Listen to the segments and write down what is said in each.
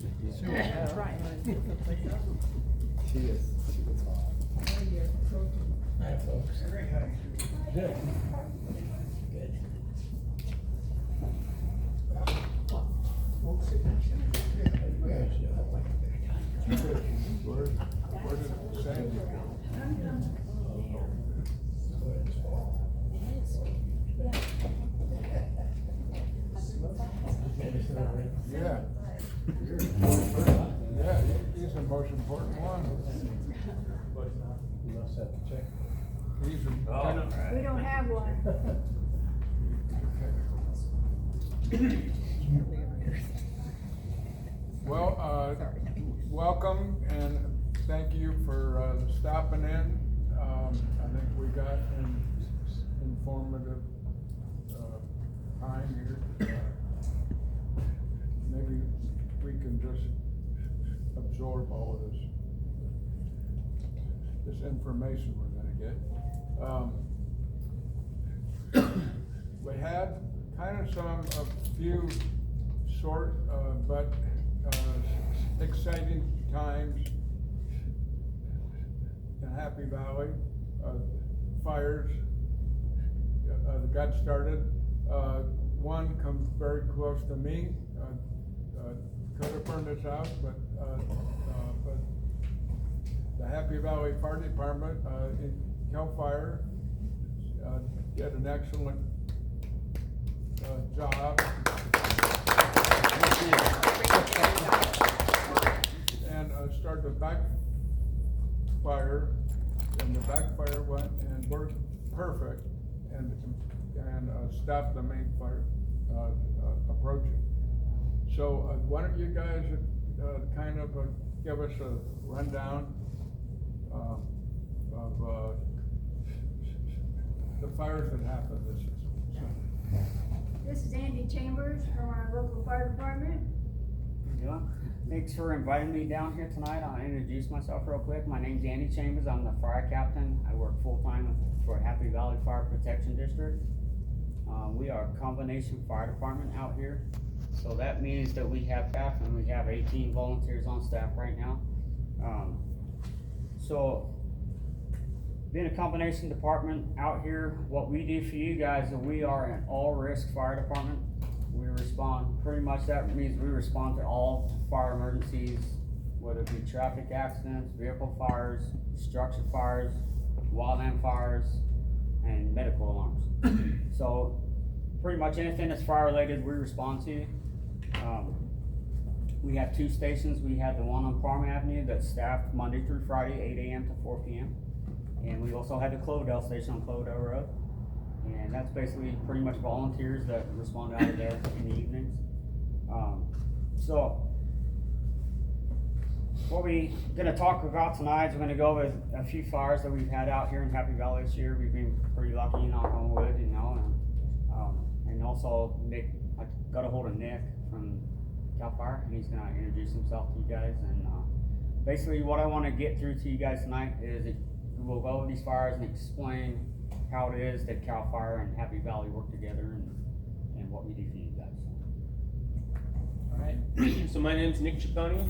That's right. She is hot. Hi, folks. Good. Good. Where did Sandy go? Yeah. Yeah, he's the most important one. You must have to check. He's a. We don't have one. Well, welcome and thank you for stopping in. I think we got an informative time here. Maybe we can just absorb all of this information we're gonna get. We had kind of a few short, but exciting times in Happy Valley. Fires that got started. One comes very close to me. Could have burned us out, but the Happy Valley Fire Department in Cal Fire did an excellent job. And started the backfire, and the backfire went and worked perfect and stopped the main fire approaching. So why don't you guys kind of give us a rundown of the fires that happened this year. This is Andy Chambers from our local fire department. Yeah. Thanks for inviting me down here tonight. I'll introduce myself real quick. My name's Andy Chambers. I'm the fire captain. I work full-time for Happy Valley Fire Protection District. We are a combination fire department out here. So that means that we have staff, and we have 18 volunteers on staff right now. So being a combination department out here, what we do for you guys is we are an all-risk fire department. We respond, pretty much that means we respond to all fire emergencies, whether it be traffic accidents, vehicle fires, structure fires, wildland fires, and medical alarms. So pretty much anything that's fire related, we respond to. We have 2 stations. We have the one on Farm Avenue that's staffed Monday through Friday, 8 a.m. to 4 p.m. And we also have the Cloverdale station on Cloverdale Road. And that's basically pretty much volunteers that respond out of there in the evenings. So what we're gonna talk about tonight is we're gonna go over a few fires that we've had out here in Happy Valley this year. We've been pretty lucky, knock on wood, you know. And also Nick, I got a hold of Nick from Cal Fire, and he's gonna introduce himself to you guys. And basically what I wanna get through to you guys tonight is we'll go over these fires and explain how it is that Cal Fire and Happy Valley work together and what we do for you guys. Alright, so my name's Nick Ciccone.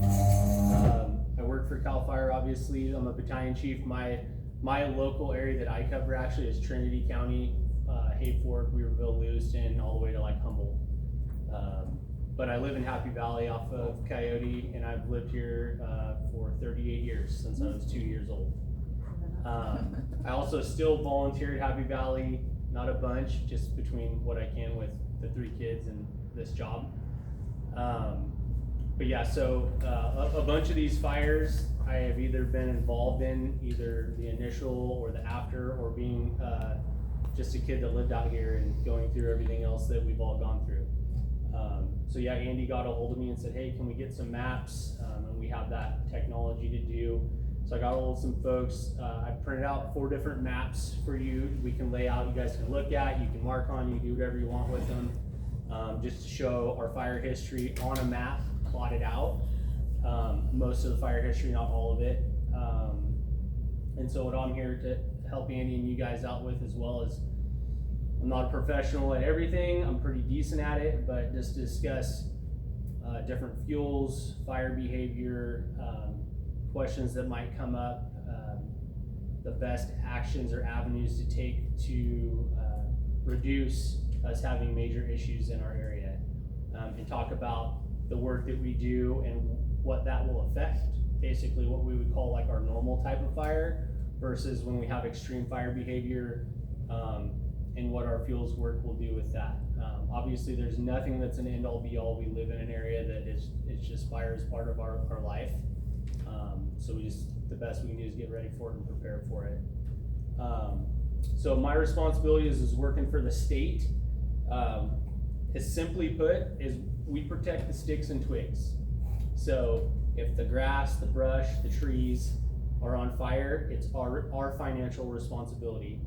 I work for Cal Fire, obviously. I'm a battalion chief. My local area that I cover actually is Trinity County, Hayfork, Weaverville, Lewiston, all the way to like Humboldt. But I live in Happy Valley off of Coyote, and I've lived here for 38 years, since I was 2 years old. I also still volunteer at Happy Valley, not a bunch, just between what I can with the 3 kids and this job. But yeah, so a bunch of these fires I have either been involved in, either the initial or the after, or being just a kid that lived out here and going through everything else that we've all gone through. So yeah, Andy got a hold of me and said, hey, can we get some maps? And we have that technology to do. So I got a hold of some folks. I printed out 4 different maps for you. We can lay out, you guys can look at, you can mark on, you can do whatever you want with them. Just to show our fire history on a map, plotted out. Most of the fire history, not all of it. And so what I'm here to help Andy and you guys out with, as well as, I'm not a professional at everything, I'm pretty decent at it, but just discuss different fuels, fire behavior, questions that might come up, the best actions or avenues to take to reduce us having major issues in our area, and talk about the work that we do and what that will affect, basically what we would call like our normal type of fire versus when we have extreme fire behavior, and what our fuels work will do with that. Obviously there's nothing that's an end all be all. We live in an area that it's just fire is part of our life. So the best we can do is get ready for it and prepare for it. So my responsibility is working for the state. As simply put, is we protect the sticks and twigs. So if the grass, the brush, the trees are on fire, it's our financial responsibility,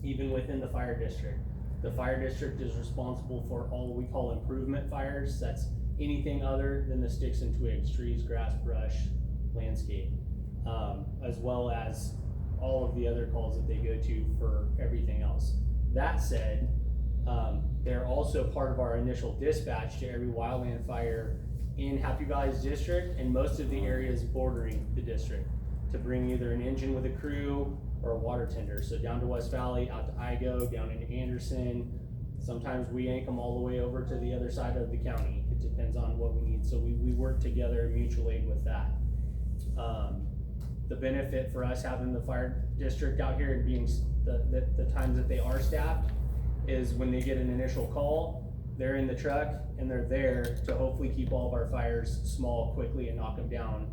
even within the fire district. The fire district is responsible for all we call improvement fires. That's anything other than the sticks and twigs, trees, grass, brush, landscape, as well as all of the other calls that they go to for everything else. That said, they're also part of our initial dispatch to every wildland fire in Happy Valley's district and most of the areas bordering the district, to bring either an engine with a crew or a water tender. So down to West Valley, out to Igo, down into Anderson. Sometimes we yank them all the way over to the other side of the county. It depends on what we need. So we work together, mutual aid with that. The benefit for us having the fire district out here and being the times that they are staffed is when they get an initial call, they're in the truck and they're there to hopefully keep all of our fires small quickly and knock them down.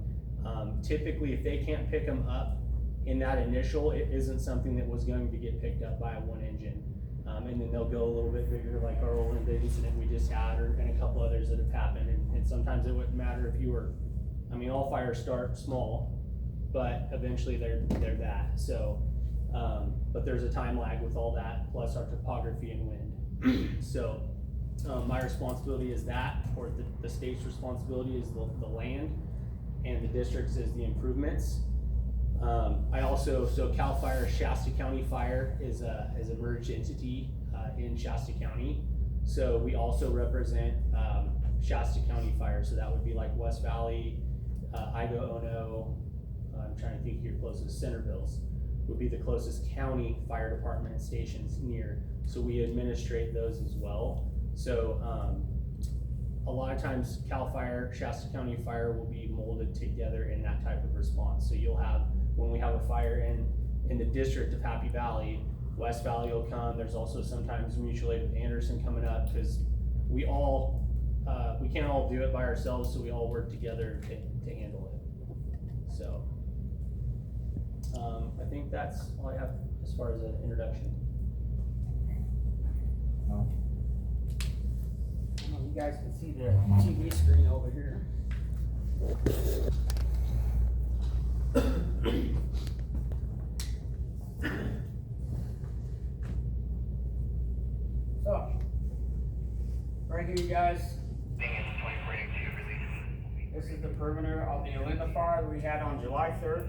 Typically, if they can't pick them up in that initial, it isn't something that was going to get picked up by one engine. And then they'll go a little bit bigger, like our old incident we just had, and a couple others that have happened. And sometimes it wouldn't matter if you were, all fires start small, but eventually they're that. So, but there's a time lag with all that, plus our topography and wind. So, my responsibility is that, or the state's responsibility is the land, and the district's is the improvements. So CAL FIRE, Shasta County Fire is a merged entity in Shasta County. So we also represent Shasta County Fire. So that would be like West Valley, Igo, Ono. I'm trying to think your closest, Centerville's would be the closest county fire department and stations near. So we administrate those as well. So a lot of times CAL FIRE, Shasta County Fire will be molded together in that type of response. So you'll have, when we have a fire in the district of Happy Valley, West Valley will come. There's also sometimes mutual aid with Anderson coming up, because we can't all do it by ourselves, so we all work together to handle it. So I think that's all I have as far as an introduction. You guys can see the TV screen over here. So, right here, you guys. This is the perimeter of the Olinda fire that we had on July 3rd.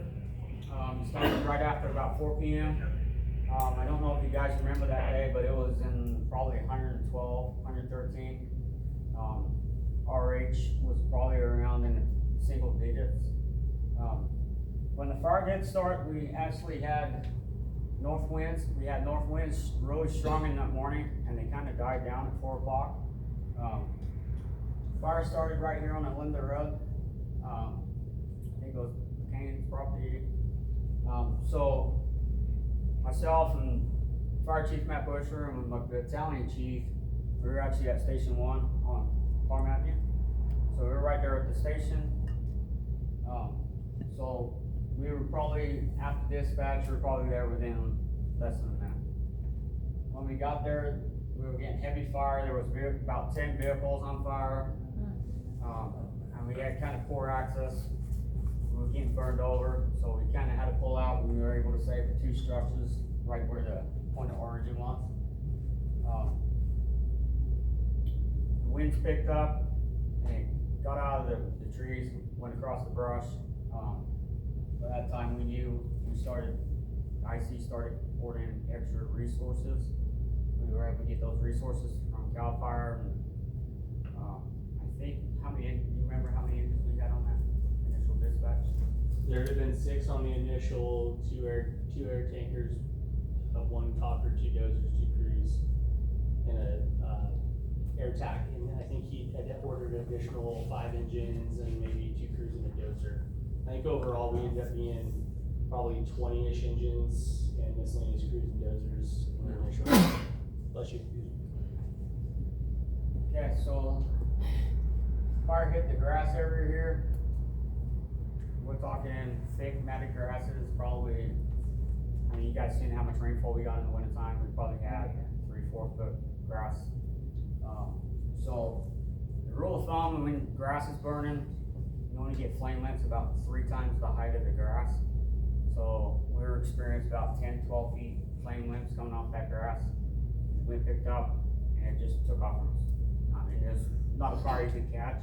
Started right after about 4 p.m. I don't know if you guys remember that day, but it was in probably 112, 113. RH was probably around in the single digits. When the fire did start, we actually had north winds. We had north winds really strong in that morning, and they kind of died down at 4 o'clock. Fire started right here on the Linda Road. I think it was Kane's property. So myself and Fire Chief Matt Busher and my battalion chief, we were actually at Station 1 on Farm Avenue. So we were right there at the station. So we were probably, after dispatch, we were probably there within less than a minute. When we got there, we were getting heavy fire. There was about 10 vehicles on fire. And we had kind of poor access. We were getting burned over, so we kind of had to pull out, and we were able to save the 2 structures right where the point of origin was. The winds picked up, and it got out of the trees, went across the brush. By that time, we knew IC started ordering extra resources. We were able to get those resources from CAL FIRE, and I think how many, do you remember how many engines we had on that initial dispatch? There have been 6 on the initial, two air tankers, 1 copter, 2 dozers, 2 crews, and a air tac. And I think he had ordered an additional 5 engines and maybe 2 crews and a dozer. I think overall we ended up being probably 20-ish engines and miscellaneous crews and dozers in the initial. Bless you. Okay, so fire hit the grass area here. We're talking thick matted grasses, probably, I mean, you guys seen how much rainfall we got in the winter time. We probably had 3-4 foot grass. So the rule of thumb, when grass is burning, you only get flame lengths about 3 times the height of the grass. So we were experienced about 10-12 feet flame lengths coming off that grass. The wind picked up and it just took off from us. I mean, there's not a fire you could catch.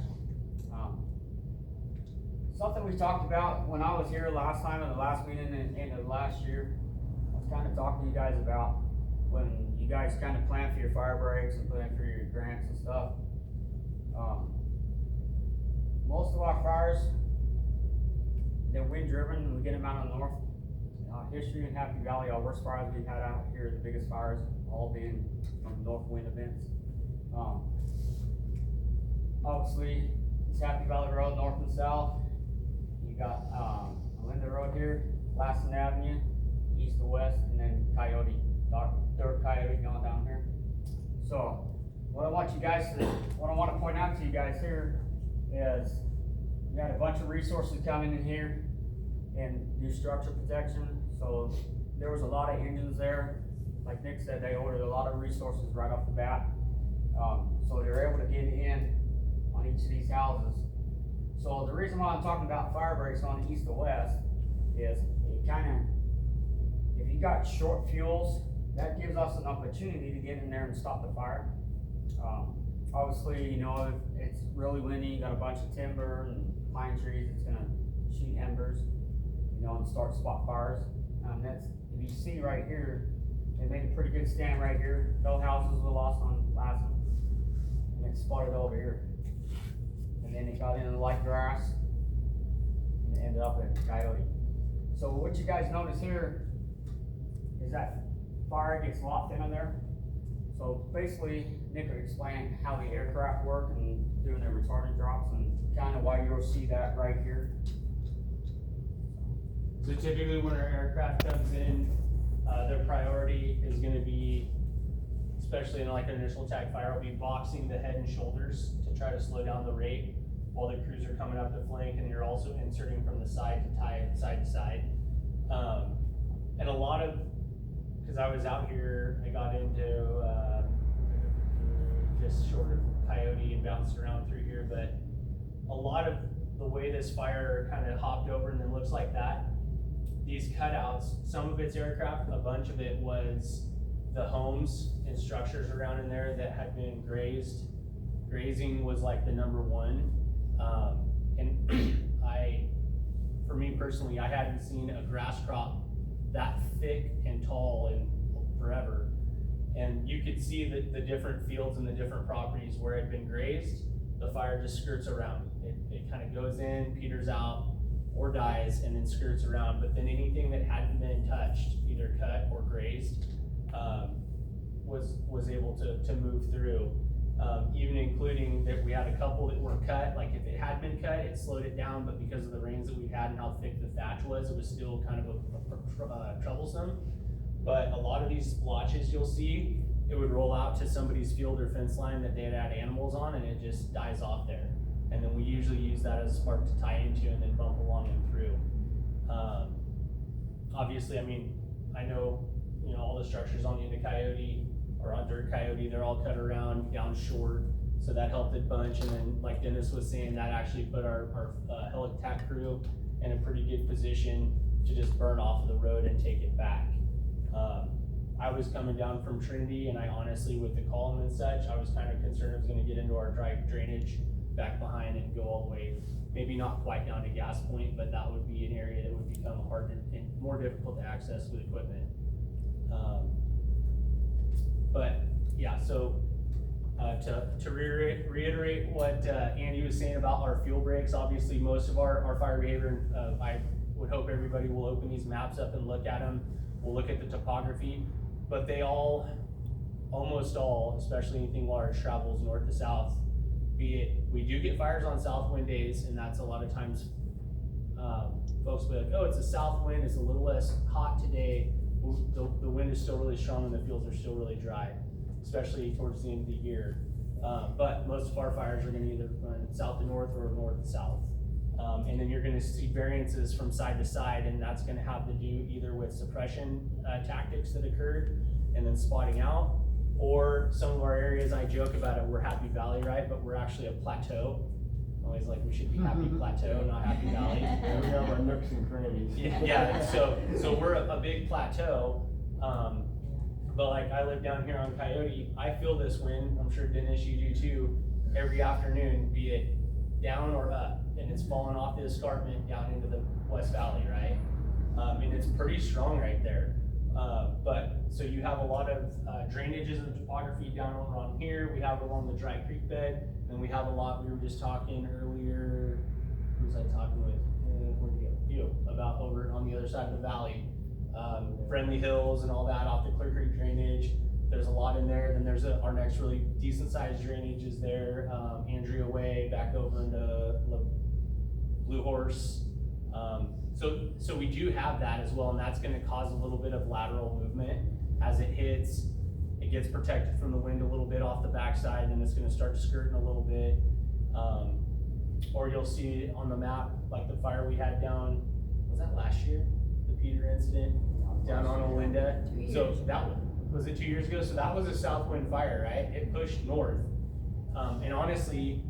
Something we talked about when I was here last time in the last meeting and end of last year, I was kind of talking to you guys about when you guys kind of plan for your fire breaks and plan for your grants and stuff. Most of our fires, they're wind driven. We get them out of the north. History in Happy Valley, our worst fires we've had out here, the biggest fires, all being from north wind events. Obviously, it's Happy Valley Road, north and south. You got Linda Road here, Lassen Avenue, east to west, and then Coyote, Dirt Coyote going down here. So, what I want to point out to you guys here is we got a bunch of resources coming in here and do structure protection. So there was a lot of engines there. Like Nick said, they ordered a lot of resources right off the bat. So they're able to get in on each of these houses. So the reason why I'm talking about fire breaks on the east to west is it if you got short fuels, that gives us an opportunity to get in there and stop the fire. Obviously, you know, if it's really windy, you got a bunch of timber and pine trees, it's gonna shoot embers, you know, and start spot fires. If you see right here, they made a pretty good stand right here. No houses were lost on Lassen, and it spotted over here. And then it got into the light grass and ended up in Coyote. So what you guys notice here is that fire gets locked in there. So basically, Nick will explain how the aircraft work and doing their retardant drops and kind of why you'll see that right here. So typically when our aircraft comes in, their priority is gonna be, especially in like an initial attack fire, will be boxing the head and shoulders to try to slow down the rate while the crews are coming up the flank, and you're also inserting from the side to tie it side to side. And a lot of, cause I was out here, I got into, just short of Coyote and bounced around through here, but a lot of the way this fire kind of hopped over and then looks like that, these cutouts, some of it's aircraft, a bunch of it was the homes and structures around in there that had been grazed. Grazing was like the number one. And for me personally, I hadn't seen a grass crop that thick and tall in forever. And you could see the different fields and the different properties where it had been grazed, the fire just skirts around. It kind of goes in, peters out, or dies, and then skirts around. But then anything that hadn't been touched, either cut or grazed, was able to move through. Even including that we had a couple that were cut. Like if it had been cut, it slowed it down, but because of the rains that we had and how thick the thatch was, it was still kind of troublesome. But a lot of these splotches you'll see, it would roll out to somebody's field or fence line that they had animals on, and it just dies off there. And then we usually use that as a spark to tie into and then bump along and through. Obviously, I mean, I know, you know, all the structures on the end of Coyote or on Dirt Coyote, they're all cut around down short, so that helped a bunch. And then, like Dennis was saying, that actually put our helic crew in a pretty good position to just burn off of the road and take it back. I was coming down from Trinity, and I honestly, with the column and such, I was kind of concerned it was going to get into our dry drainage back behind and go all the way, maybe not quite down to Gas Point, but that would be an area that would become hard and more difficult to access with equipment. But yeah, so To reiterate what Andy was saying about our fuel breaks, obviously most of our fire behavior, I would hope everybody will open these maps up and look at them. We'll look at the topography, but they almost all, especially anything large, travels north to south. Be it, we do get fires on south wind days, and that's a lot of times, folks will be like, oh, it's a south wind, it's a little less hot today. The wind is still really strong and the fields are still really dry, especially towards the end of the year. But most of our fires are gonna either run south to north or north to south. And then you're gonna see variances from side to side, and that's gonna have to do either with suppression tactics that occurred and then spotting out, or some of our areas, I joke about it, we're Happy Valley, right? But we're actually a plateau. Always like, we should be Happy Plateau, not Happy Valley. And we have our nooks and crannies. Yeah, so we're a big plateau. But like, I live down here on Coyote, I feel this wind, I'm sure Dennis, you do too, every afternoon, be it down or up, and it's falling off the escarpment down into the West Valley, right? And it's pretty strong right there. But, so you have a lot of drainages and topography down around here, we have along the Dry Creek bed, and we have a lot, we were just talking earlier, who was I talking with? Where'd you go? You, about over on the other side of the valley. Friendly Hills and all that off the Clear Creek drainage. There's a lot in there. Then there's our next really decent sized drainage is there. Andrea Way back over into Blue Horse. So we do have that as well, and that's gonna cause a little bit of lateral movement as it hits. It gets protected from the wind a little bit off the backside, and it's gonna start skirting a little bit. Or you'll see on the map, like the fire we had down, was that last year? The Peter incident down on Olinda. So that was it 2 years ago? So that was a south wind fire, right? It pushed north. And honestly,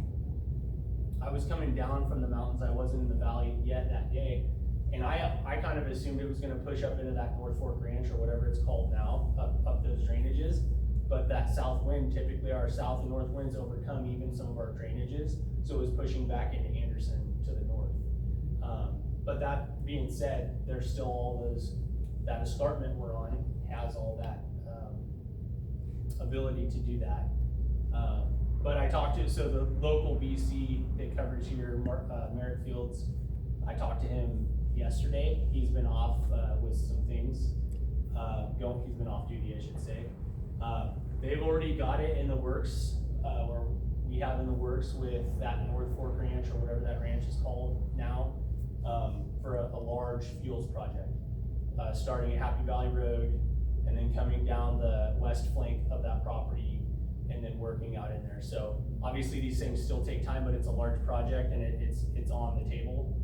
I was coming down from the mountains. I wasn't in the valley yet that day. And I kind of assumed it was gonna push up into that North Fork Ranch or whatever it's called now, up those drainages. But that south wind, typically our south and north winds overcome even some of our drainages. So it was pushing back into Anderson to the north. But that being said, there's still all that escarpment we're on has all that ability to do that. But I talked to, so the local BC that covers here, Merritt Fields, I talked to him yesterday. He's been off with some things. He's been off duty, I should say. They've already got it in the works, or we have in the works with that North Fork Ranch or whatever that ranch is called now, for a large fuels project, starting at Happy Valley Road and then coming down the west flank of that property and then working out in there. So obviously these things still take time, but it's a large project and it's on the table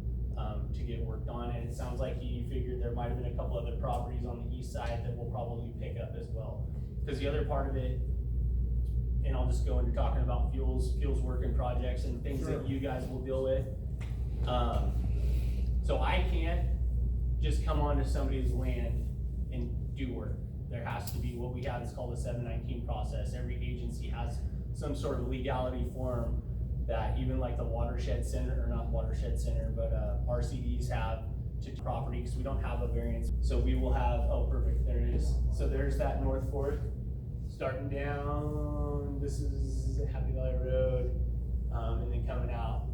to get worked on. And it sounds like he figured there might have been a couple other properties on the east side that we'll probably pick up as well. Because the other part of it, and I'll just go into talking about fuels working projects and things that you guys will deal with. So I can't just come onto somebody's land and do work. There has to be what we have is called a 719 process. Every agency has some sort of legality form that even like the watershed center, or not watershed center, but RCDs have to property, because we don't have a variance. So we will have, oh perfect, there it is. So there's that North Fork, starting down, this is Happy Valley Road, and then coming out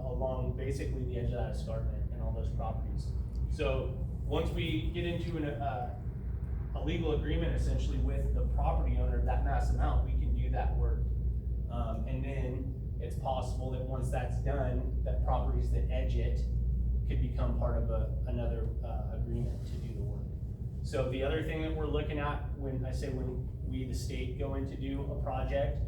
along basically the edge of that escarpment and all those properties. So once we get into a legal agreement essentially with the property owner of that mass amount, we can do that work. And then it's possible that once that's done, that properties that edge it could become part of another agreement to do the work. So the other thing that we're looking at when we, the state, go in to do a project,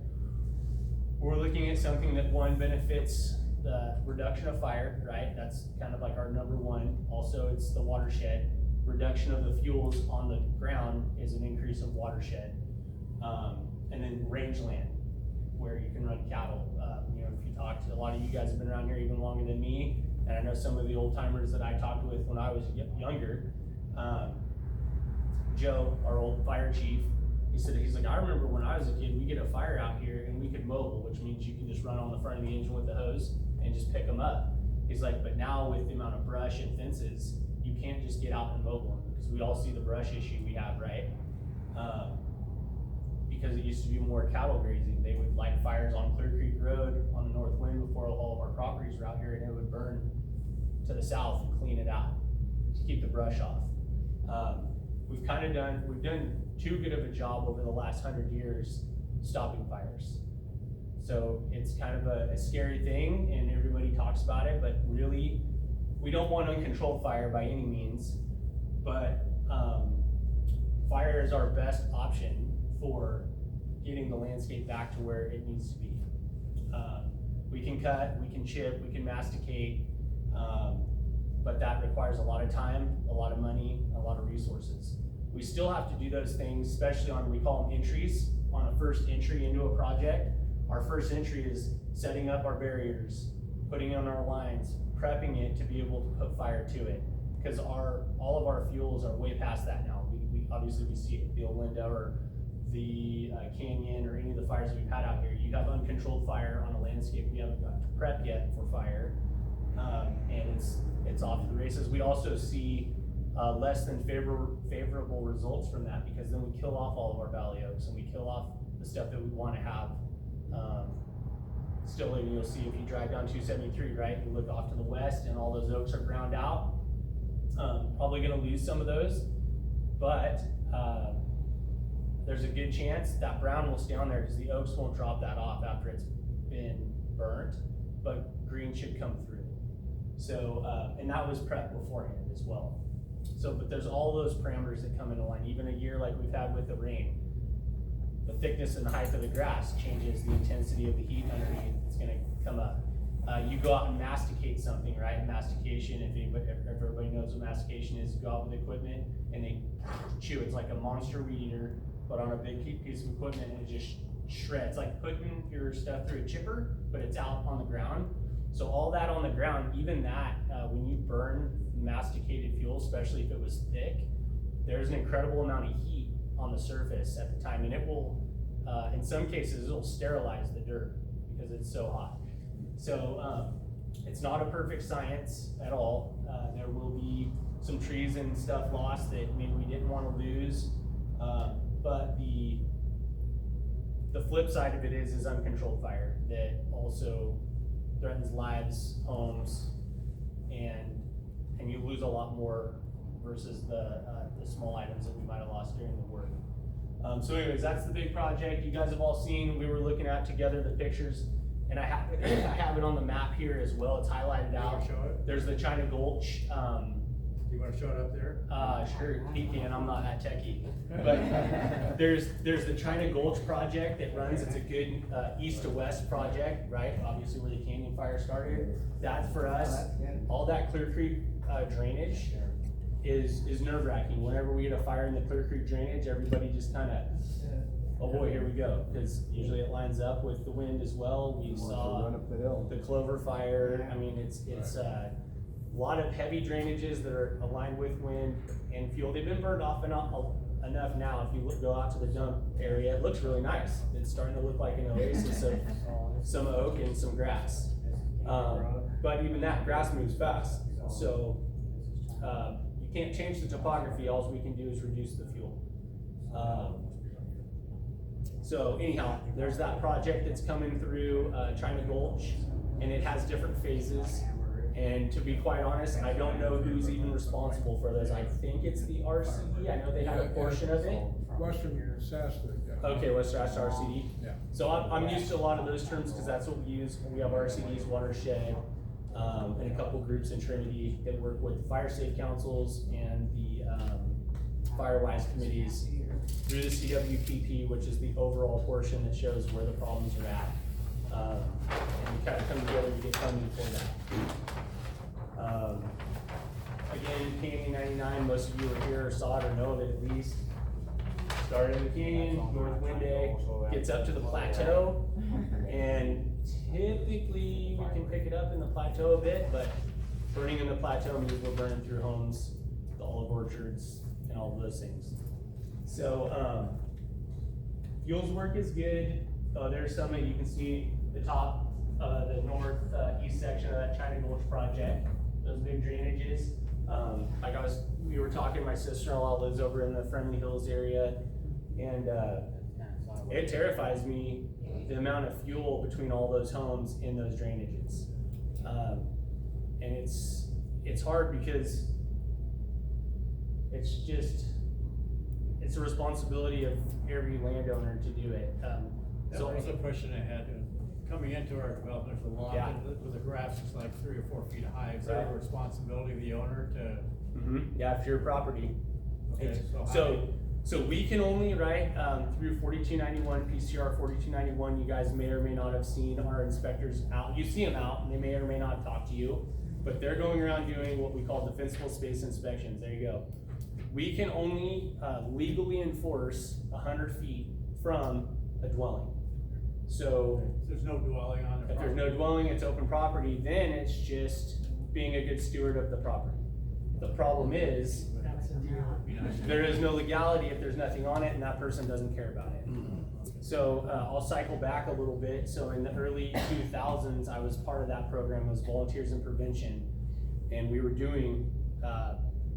we're looking at something that one benefits the reduction of fire, right? That's kind of like our number one. Also, it's the watershed. Reduction of the fuels on the ground is an increase of watershed. And then rangeland, where you can run cattle. You know, if you talk to a lot of you guys have been around here even longer than me, and I know some of the old timers that I talked with when I was younger. Joe, our old fire chief, he's like, I remember when I was a kid, we get a fire out here and we could mobile, which means you can just run on the front of the engine with the hose and just pick them up. He's like, but now with the amount of brush and fences, you can't just get out and mobile them, because we all see the brush issue we have, right? because it used to be more cattle grazing. They would light fires on Clear Creek Road on the north wind before all of our properties were out here, and it would burn to the south and clean it out to keep the brush off. We've done too good of a job over the last 100 years stopping fires. So it's kind of a scary thing, and everybody talks about it, but really, we don't want uncontrolled fire by any means, but fire is our best option for getting the landscape back to where it needs to be. We can cut, we can chip, we can masticate, but that requires a lot of time, a lot of money, a lot of resources. We still have to do those things, especially on, we call them entries, on a first entry into a project. Our first entry is setting up our barriers, putting on our lines, prepping it to be able to put fire to it. Because all of our fuels are way past that now. We obviously we see it, the Olinda or the Canyon or any of the fires we've had out here. You have uncontrolled fire on a landscape we haven't got to prep yet for fire, and it's off to the races. We also see less than favorable results from that, because then we kill off all of our valley oaks and we kill off the stuff that we want to have. Still, you'll see if you drive down 273, right? You look off to the west and all those oaks are ground out. Probably gonna lose some of those, but there's a good chance that brown will stay on there because the oaks won't drop that off after it's been burnt, but green should come through. So, and that was prepped beforehand as well. So, but there's all those parameters that come into line. Even a year like we've had with the rain, the thickness and the height of the grass changes the intensity of the heat underneath. It's gonna come up. You go out and masticate something, right? Mastication, if everybody knows what mastication is, you go out with equipment and they chew. It's like a monster weed eater, but on a big piece of equipment, and it just shreds. Like putting your stuff through a chipper, but it's out on the ground. So all that on the ground, even that, when you burn masticated fuel, especially if it was thick, there's an incredible amount of heat on the surface at the time, and it will, in some cases, it'll sterilize the dirt because it's so hot. So it's not a perfect science at all. There will be some trees and stuff lost that maybe we didn't want to lose, but the flip side of it is uncontrolled fire that also threatens lives, homes, and you lose a lot more versus the small items that we might have lost during the work. So anyways, that's the big project. You guys have all seen, we were looking at together the pictures, and I have it on the map here as well. It's highlighted out. Show it? There's the China Gulch. You wanna show it up there? Sure, he can, I'm not that techie. But there's the China Gulch project that runs, it's a good east to west project, right? Obviously where the canyon fire started. That's for us. All that Clear Creek drainage is nerve wracking. Whenever we get a fire in the Clear Creek drainage, everybody just kinda, oh boy, here we go. Cause usually it lines up with the wind as well. We saw Run up the hill. the clover fire. I mean, it's a lot of heavy drainages that are aligned with wind and fuel. They've been burned off enough now. If you go out to the dump area, it looks really nice. It's starting to look like an oasis of some oak and some grass. But even that, grass moves fast. So you can't change the topography. All we can do is reduce the fuel. So anyhow, there's that project that's coming through China Gulch, and it has different phases. And to be quite honest, I don't know who's even responsible for those. I think it's the RCD. I know they have a portion of it. Western Shasta. Yeah. Okay, Western Shasta RCD. Yeah. So I'm used to a lot of those terms because that's what we use. We have RCDs, watershed, and a couple groups in Trinity that work with the fire safe councils and the Firewise committees through the CWPP, which is the overall portion that shows where the problems are at. And we kind of come together to get funding for that. Again, Canyon 99, most of you are here or saw it or know of it at least. Started in the canyon, North Winday, gets up to the plateau, and typically we can pick it up in the plateau a bit, but burning in the plateau means we're burning through homes, the olive orchards, and all of those things. So, fuels work is good. There's some that you can see the top, the northeast section of that China Gulch project, those big drainages. We were talking, my sister-in-law lives over in the Friendly Hills area, and It terrifies me, the amount of fuel between all those homes in those drainages. And it's hard because it's a responsibility of every landowner to do it. That was a question I had, coming into our development, there's a lot, Yeah. with the grass is like 3 or 4 feet high, is that a Right. responsibility of the owner to? Yeah, if your property. Okay, so how So, so we can only, right, through 4291, PCR 4291, you guys may or may not have seen our inspectors out. You see them out, and they may or may not talk to you, but they're going around doing what we call defensible space inspections. There you go. We can only legally enforce 100 feet from a dwelling. So There's no dwelling on the if there's no property. dwelling, it's open property, then it's just being a good steward of the property. The problem is, Be nice. there is no legality if there's nothing on it and that person doesn't care about it. So, I'll cycle back a little bit. So in the early 2000s, I was part of that program, was Volunteers in Prevention. And we were doing,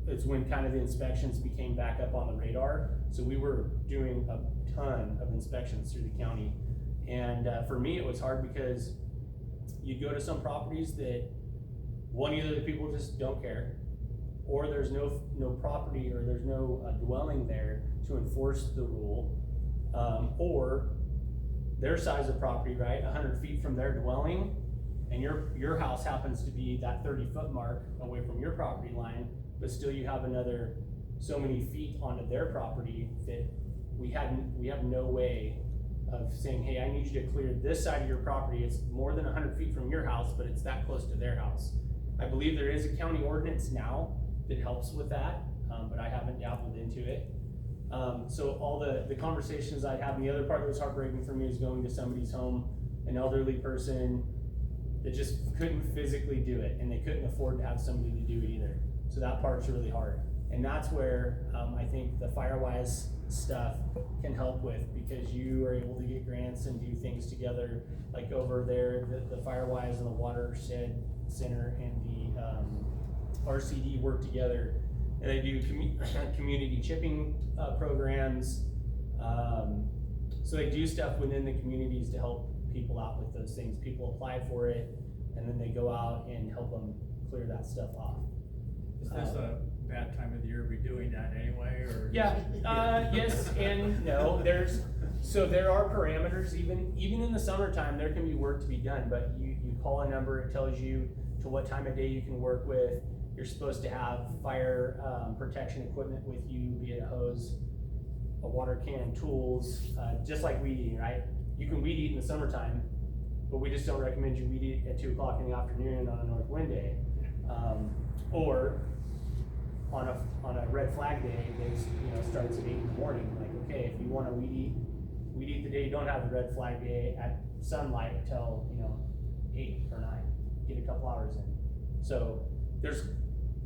it's when kind of the inspections became back up on the radar. So we were doing a ton of inspections through the county. And, for me, it was hard because you go to some properties that, one, either the people just don't care, or there's no property, or there's no dwelling there to enforce the rule, or their size of property, right, 100 feet from their dwelling, and your house happens to be that 30-foot mark away from your property line, but still you have another so many feet onto their property that we have no way of saying, hey, I need you to clear this side of your property. It's more than 100 feet from your house, but it's that close to their house. I believe there is a county ordinance now that helps with that, but I haven't dabbled into it. So all the conversations I'd have, and the other part that was heartbreaking for me is going to somebody's home, an elderly person that just couldn't physically do it, and they couldn't afford to have somebody to do it either. So that part's really hard. And that's where I think the Firewise stuff can help with, because you are able to get grants and do things together. Like over there, the Firewise and the Watershed Center and the RCD work together, and they do community chipping programs. So they do stuff within the communities to help people out with those things. People apply for it, and then they go out and help them clear that stuff off. Is this a bad time of the year to be doing that anyway, or? Yeah, yes and no. There are parameters, even in the summertime, there can be work to be done, but you call a number, it tells you to what time of day you can work with. You're supposed to have fire protection equipment with you, be it a hose, a water can, tools, just like weed eating, right? You can weed eat in the summertime, but we just don't recommend you weed eat at 2 o'clock in the afternoon on a north wind day. Or on a red flag day, it starts at 8 in the morning. Like, okay, if you want to weed eat the day you don't have the red flag day at sunlight till 8 or 9, get a couple hours in. So there's,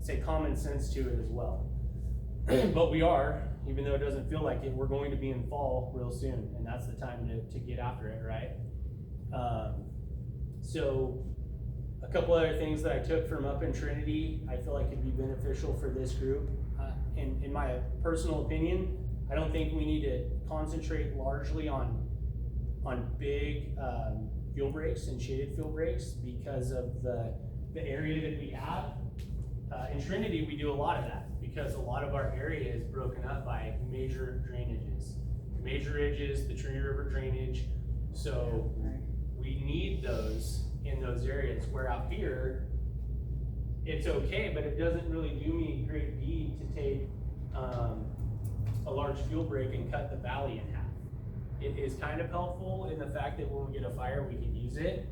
say, common sense to it as well. But we are, even though it doesn't feel like it, we're going to be in fall real soon, and that's the time to get after it, right? So a couple other things that I took from up in Trinity, I feel like could be beneficial for this group. In my personal opinion, I don't think we need to concentrate largely on big fuel breaks and shaded fuel breaks because of the area that we have. In Trinity, we do a lot of that because a lot of our area is broken up by major drainages. Major ridges, the Trinity River drainage. So we need those in those areas, where out here, it's okay, but it doesn't really do me a great deed to take a large fuel break and cut the valley in half. It is kind of helpful in the fact that when we get a fire, we can use it.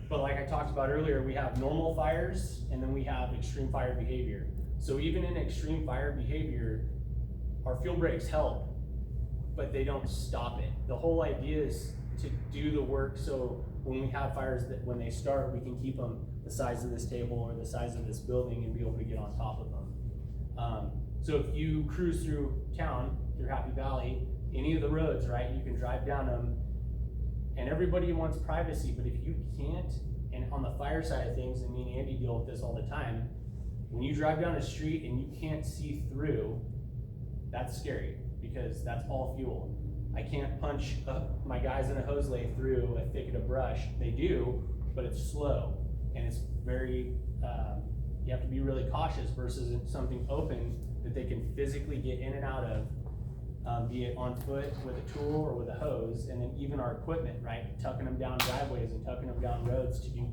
But like I talked about earlier, we have normal fires and then we have extreme fire behavior. So even in extreme fire behavior, our fuel breaks help, but they don't stop it. The whole idea is to do the work so when we have fires, that when they start, we can keep them the size of this table or the size of this building and be able to get on top of them. So if you cruise through town, through Happy Valley, any of the roads, right, you can drive down them, and everybody wants privacy, but if you can't, and on the fire side of things, and me and Andy deal with this all the time, when you drive down a street and you can't see through, that's scary, because that's all fuel. I can't punch my guys in a hose lathe through a thicket of brush. They do, but it's slow and it's very, you have to be really cautious versus something open that they can physically get in and out of, be it on foot with a tool or with a hose, and then even our equipment, right? Tucking them down driveways and tucking them down roads to do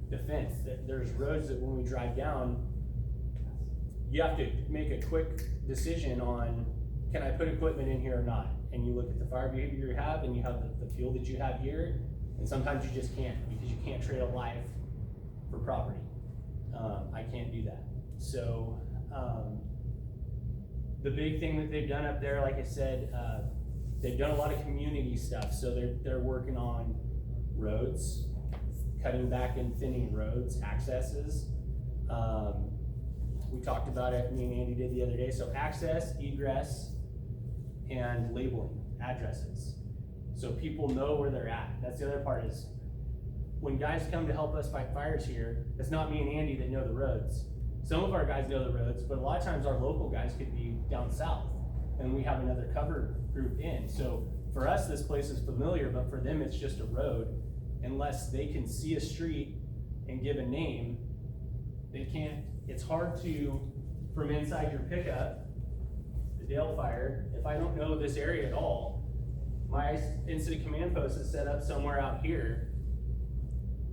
defense. There's roads that when we drive down, you have to make a quick decision on, can I put equipment in here or not? And you look at the fire behavior you have, and you have the fuel that you have here, and sometimes you just can't, because you can't trade a life for property. I can't do that. So, the big thing that they've done up there, like I said, they've done a lot of community stuff. So they're working on roads, cutting back and thinning roads, accesses. We talked about it, me and Andy did the other day. So access, egress, and labeling addresses. So people know where they're at. That's the other part is, when guys come to help us fight fires here, it's not me and Andy that know the roads. Some of our guys know the roads, but a lot of times our local guys could be down south, and we have another cover group in. So for us, this place is familiar, but for them, it's just a road. Unless they can see a street and give a name, they can't. It's hard to, from inside your pickup, the Dale Fire, if I don't know this area at all, my incident command post is set up somewhere out here.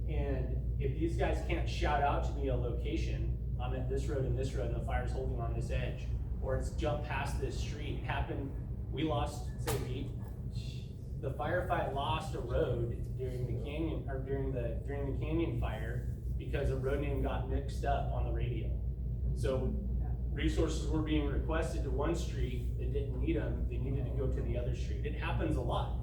And if these guys can't shout out to me a location, I'm at this road and this road, and the fire's holding on this edge, or it's jumped past this street. It happened, we lost, the firefight lost a road during the canyon, or during the canyon fire, because a road name got mixed up on the radio. So resources were being requested to one street that didn't need them, they needed to go to the other street. It happens a lot,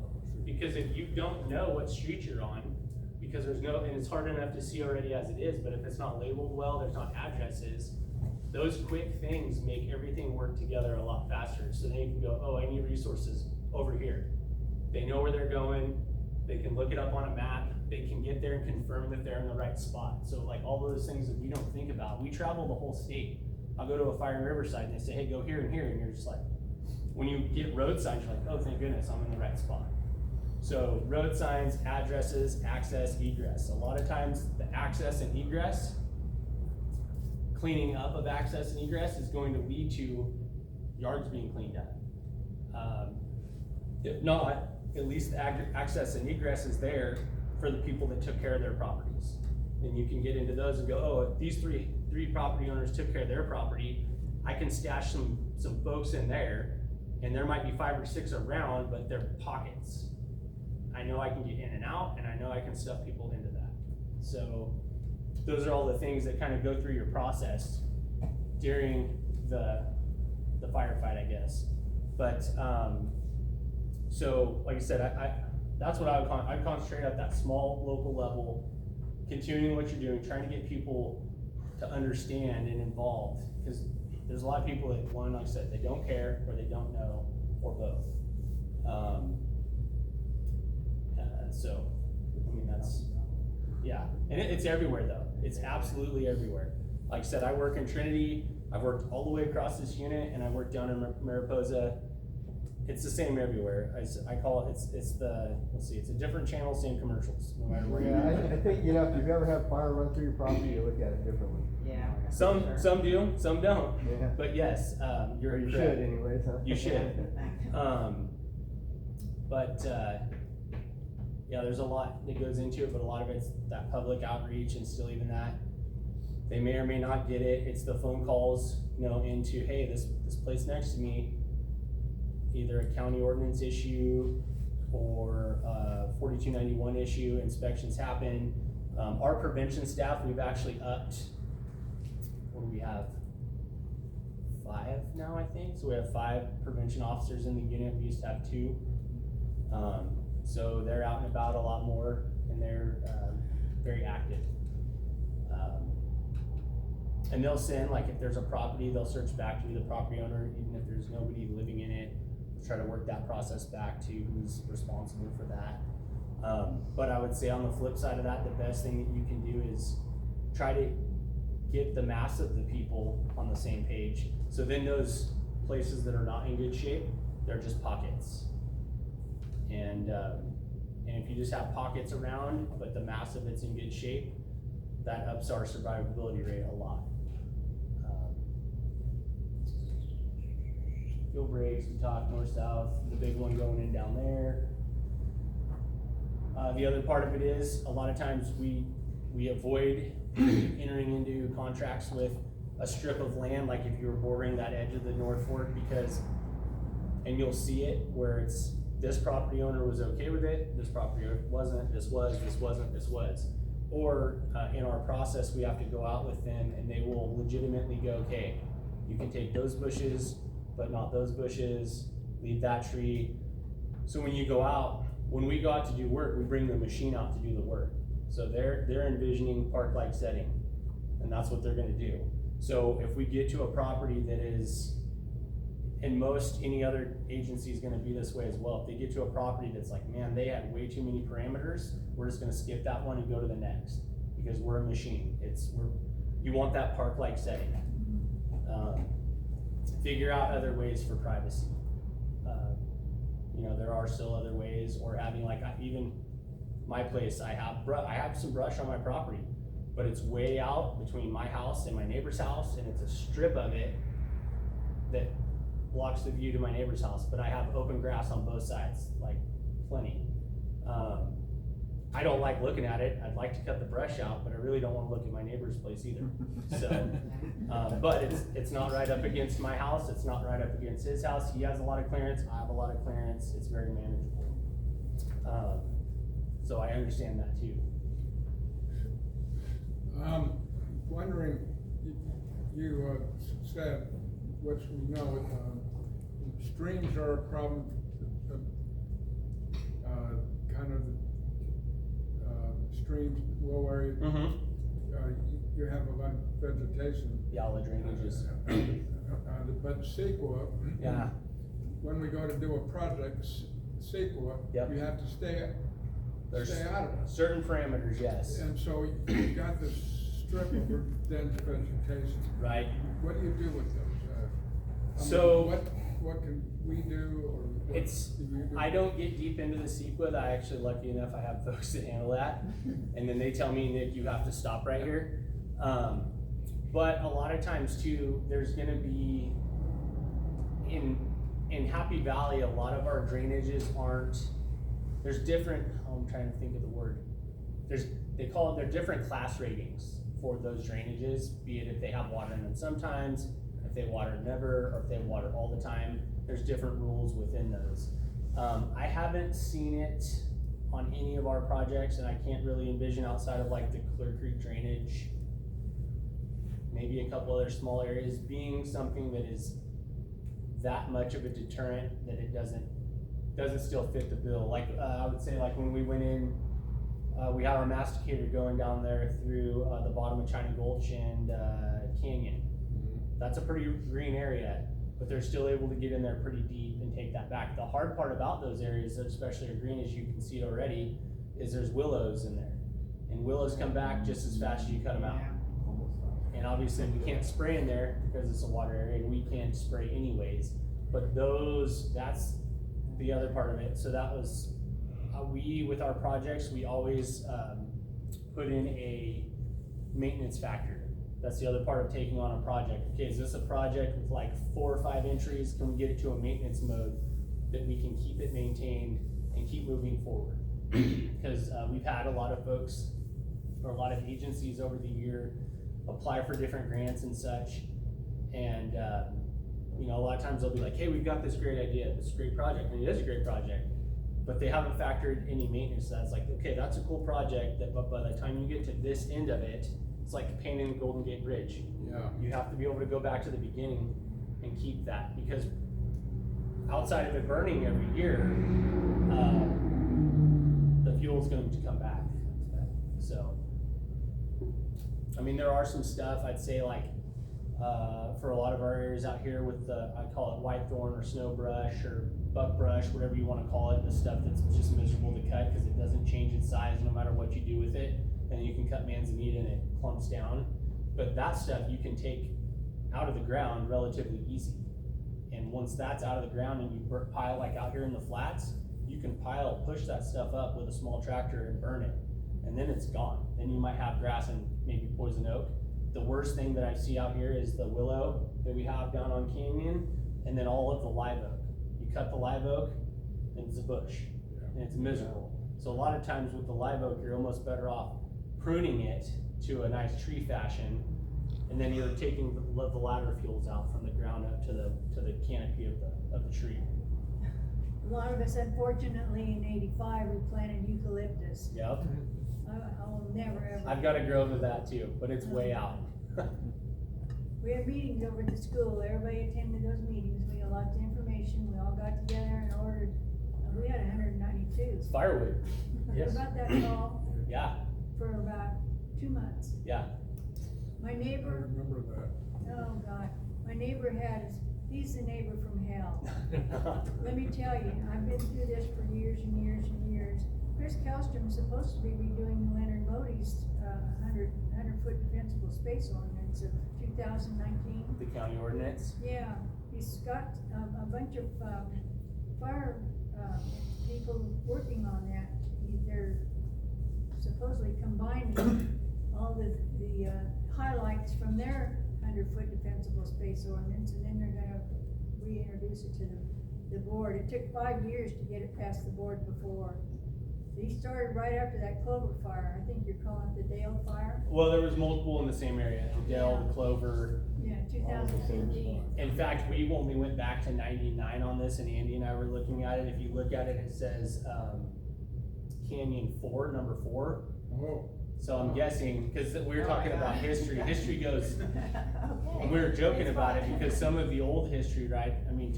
because if you don't know what street you're on, because there's no, and it's hard enough to see already as it is, but if it's not labeled well, there's not addresses, those quick things make everything work together a lot faster. So then you can go, oh, I need resources over here. They know where they're going, they can look it up on a map, they can get there and confirm that they're in the right spot. So like all those things that we don't think about, we travel the whole state. I'll go to a fire in Riverside and they say, hey, go here and here, and you're just like, when you get road signs, you're like, oh, thank goodness, I'm in the right spot. So road signs, addresses, access, egress. A lot of times the access and egress, cleaning up of access and egress is going to lead to yards being cleaned up. If not, at least the access and egress is there for the people that took care of their properties. And you can get into those and go, oh, if these three property owners took care of their property, I can stash some folks in there, and there might be 5 or 6 around, but they're pockets. I know I can get in and out, and I know I can stuff people into that. So those are all the things that kind of go through your process during the firefight, I guess. But so like I said, I that's what I'd concentrate at that small local level, continuing what you're doing, trying to get people to understand and involved, because there's a lot of people that, one, like I said, they don't care, or they don't know, or both. So, I mean, that's, yeah, and it's everywhere though. It's absolutely everywhere. Like I said, I work in Trinity, I've worked all the way across this unit, and I work down in Mariposa. It's the same everywhere. I call it, it's the, let's see, it's a different channel, same commercials, no matter where you Yeah, I think, you know, if you've ever had fire run through your property, you look at it differently. Yeah. Some do, some don't. Yeah. But yes, you're You correct. should anyways, huh? You should. Yeah, there's a lot that goes into it, but a lot of it's that public outreach, and still even that, they may or may not get it. It's the phone calls, you know, into, hey, this place next to me, either a county ordinance issue or 4291 issue, inspections happen. Our prevention staff, we've actually upped, what do we have? 5 now, I think. So we have 5 prevention officers in the unit. We used to have 2. So they're out and about a lot more, and they're very active. And they'll send, like if there's a property, they'll search back to the property owner, even if there's nobody living in it. Try to work that process back to who's responsible for that. But I would say on the flip side of that, the best thing that you can do is try to get the mass of the people on the same page. So then those places that are not in good shape, they're just pockets. And if you just have pockets around, but the mass of it's in good shape, that ups our survivability rate a lot. Fuel breaks, we talked north-south, the big one going in down there. The other part of it is, a lot of times we avoid entering into contracts with a strip of land, like if you were bordering that edge of the North Fork, because, and you'll see it, where it's, this property owner was okay with it, this property owner wasn't, this was, this wasn't, this was. Or, in our process, we have to go out with them and they will legitimately go, okay, you can take those bushes, but not those bushes, leave that tree. So when you go out, when we go out to do work, we bring the machine out to do the work. So they're envisioning park-like setting, and that's what they're gonna do. So if we get to a property that is, and most, any other agency is gonna be this way as well. If they get to a property that's like, man, they had way too many parameters, we're just gonna skip that one and go to the next, because we're a machine. You want that park-like setting. Figure out other ways for privacy. There are still other ways, or having, like, even my place, I have some brush on my property, but it's way out between my house and my neighbor's house, and it's a strip of it that blocks the view to my neighbor's house, but I have open grass on both sides, like plenty. I don't like looking at it. I'd like to cut the brush out, but I really don't want to look at my neighbor's place either. So, but it's not right up against my house. It's not right up against his house. He has a lot of clearance. I have a lot of clearance. It's very manageable. So I understand that too. Wondering, you said, which we know, streams are a problem, kind of streams, low area. You have a lot of vegetation. Yeah, all the drainages. But CEQA, Yeah. when we go to do a project, CEQA, Yep. you have to stay There's out of it. certain parameters, yes. And so you've got this strip of dense vegetation. Right. What do you do with those? So- what can we do, or what It's, do you do? I don't get deep into the CEQA. I actually, lucky enough, I have folks that handle that. And then they tell me, Nick, you have to stop right here. But a lot of times too, there's gonna be, in Happy Valley, a lot of our drainages aren't, there's different, I'm trying to think of the word. They're different class ratings for those drainages, be it if they have water in them sometimes, if they water never, or if they water all the time. There's different rules within those. I haven't seen it on any of our projects, and I can't really envision outside of like the Clear Creek drainage, maybe a couple other small areas, being something that is that much of a deterrent that it doesn't still fit the bill. Like, I would say, like when we went in, we had our masticator going down there through the bottom of China Gulch and Canyon. That's a pretty green area, but they're still able to get in there pretty deep and take that back. The hard part about those areas, especially are green, as you can see it already, is there's willows in there. And willows come back just as fast as you cut them out. And obviously we can't spray in there because it's a water area, and we can't spray anyways. But that's the other part of it. So that was, with our projects, we always put in a maintenance factor. That's the other part of taking on a project. Okay, is this a project with like 4 or 5 entries? Can we get it to a maintenance mode that we can keep it maintained and keep moving forward? Because we've had a lot of folks, or a lot of agencies over the year, apply for different grants and such. And a lot of times they'll be like, hey, we've got this great idea, this great project, and it is a great project, but they haven't factored any maintenance. That's like, okay, that's a cool project, but by the time you get to this end of it, it's like painting the Golden Gate Bridge. Yeah. You have to be able to go back to the beginning and keep that, because outside of it burning every year, the fuel's going to come back. So, I mean, there are some stuff, I'd say, like, for a lot of our areas out here with I call it whitethorn or snow brush or buckbrush, whatever you want to call it, the stuff that's just miserable to cut because it doesn't change its size no matter what you do with it. And you can cut manzanita and it clumps down. But that stuff you can take out of the ground relatively easy. And once that's out of the ground and you pile like out here in the flats, you can push that stuff up with a small tractor and burn it, and then it's gone. Then you might have grass and maybe poison oak. The worst thing that I see out here is the willow that we have down on Canyon, and then all of the live oak. You cut the live oak, and it's a bush, and it's miserable. So a lot of times with the live oak, you're almost better off pruning it to a nice tree fashion, and then you're taking the ladder fuels out from the ground up to the canopy of the tree. A lot of us, unfortunately, in '85, we planted eucalyptus. Yep. I'll never ever. I've got a grove of that too, but it's way out. We had meetings over at the school, everybody attended those meetings, we got lots of information, we all got together and ordered, we had 192. It's firewood. They're about that tall Yeah, for about 2 months. yeah. My I neighbor, remember that. oh God, my neighbor he's the neighbor from hell. Let me tell you, I've been through this for years and years and years. Chris Kellstrom's supposed to be redoing Leonard Mody's, 100-foot defensible space ordinance of 2019. The county ordinance. Yeah, he's got a bunch of, fire, people working on that. They're supposedly combining all the highlights from their 100-foot defensible space ordinance, and then they're gonna reintroduce it to the board. It took 5 years to get it past the board before. He started right after that Clover fire. I think you're calling it the Dale fire? Well, there was multiple in the same area, the Dell, the Clover. Yeah, 2015. In fact, we only went back to 99 on this, and Andy and I were looking at it. If you look at it, it says, Canyon 4, number 4. Oh, So I'm guessing, cause we were Oh, talking my about God. history goes, Okay. and we were joking It's about it fine. because some of the old history, right, I mean,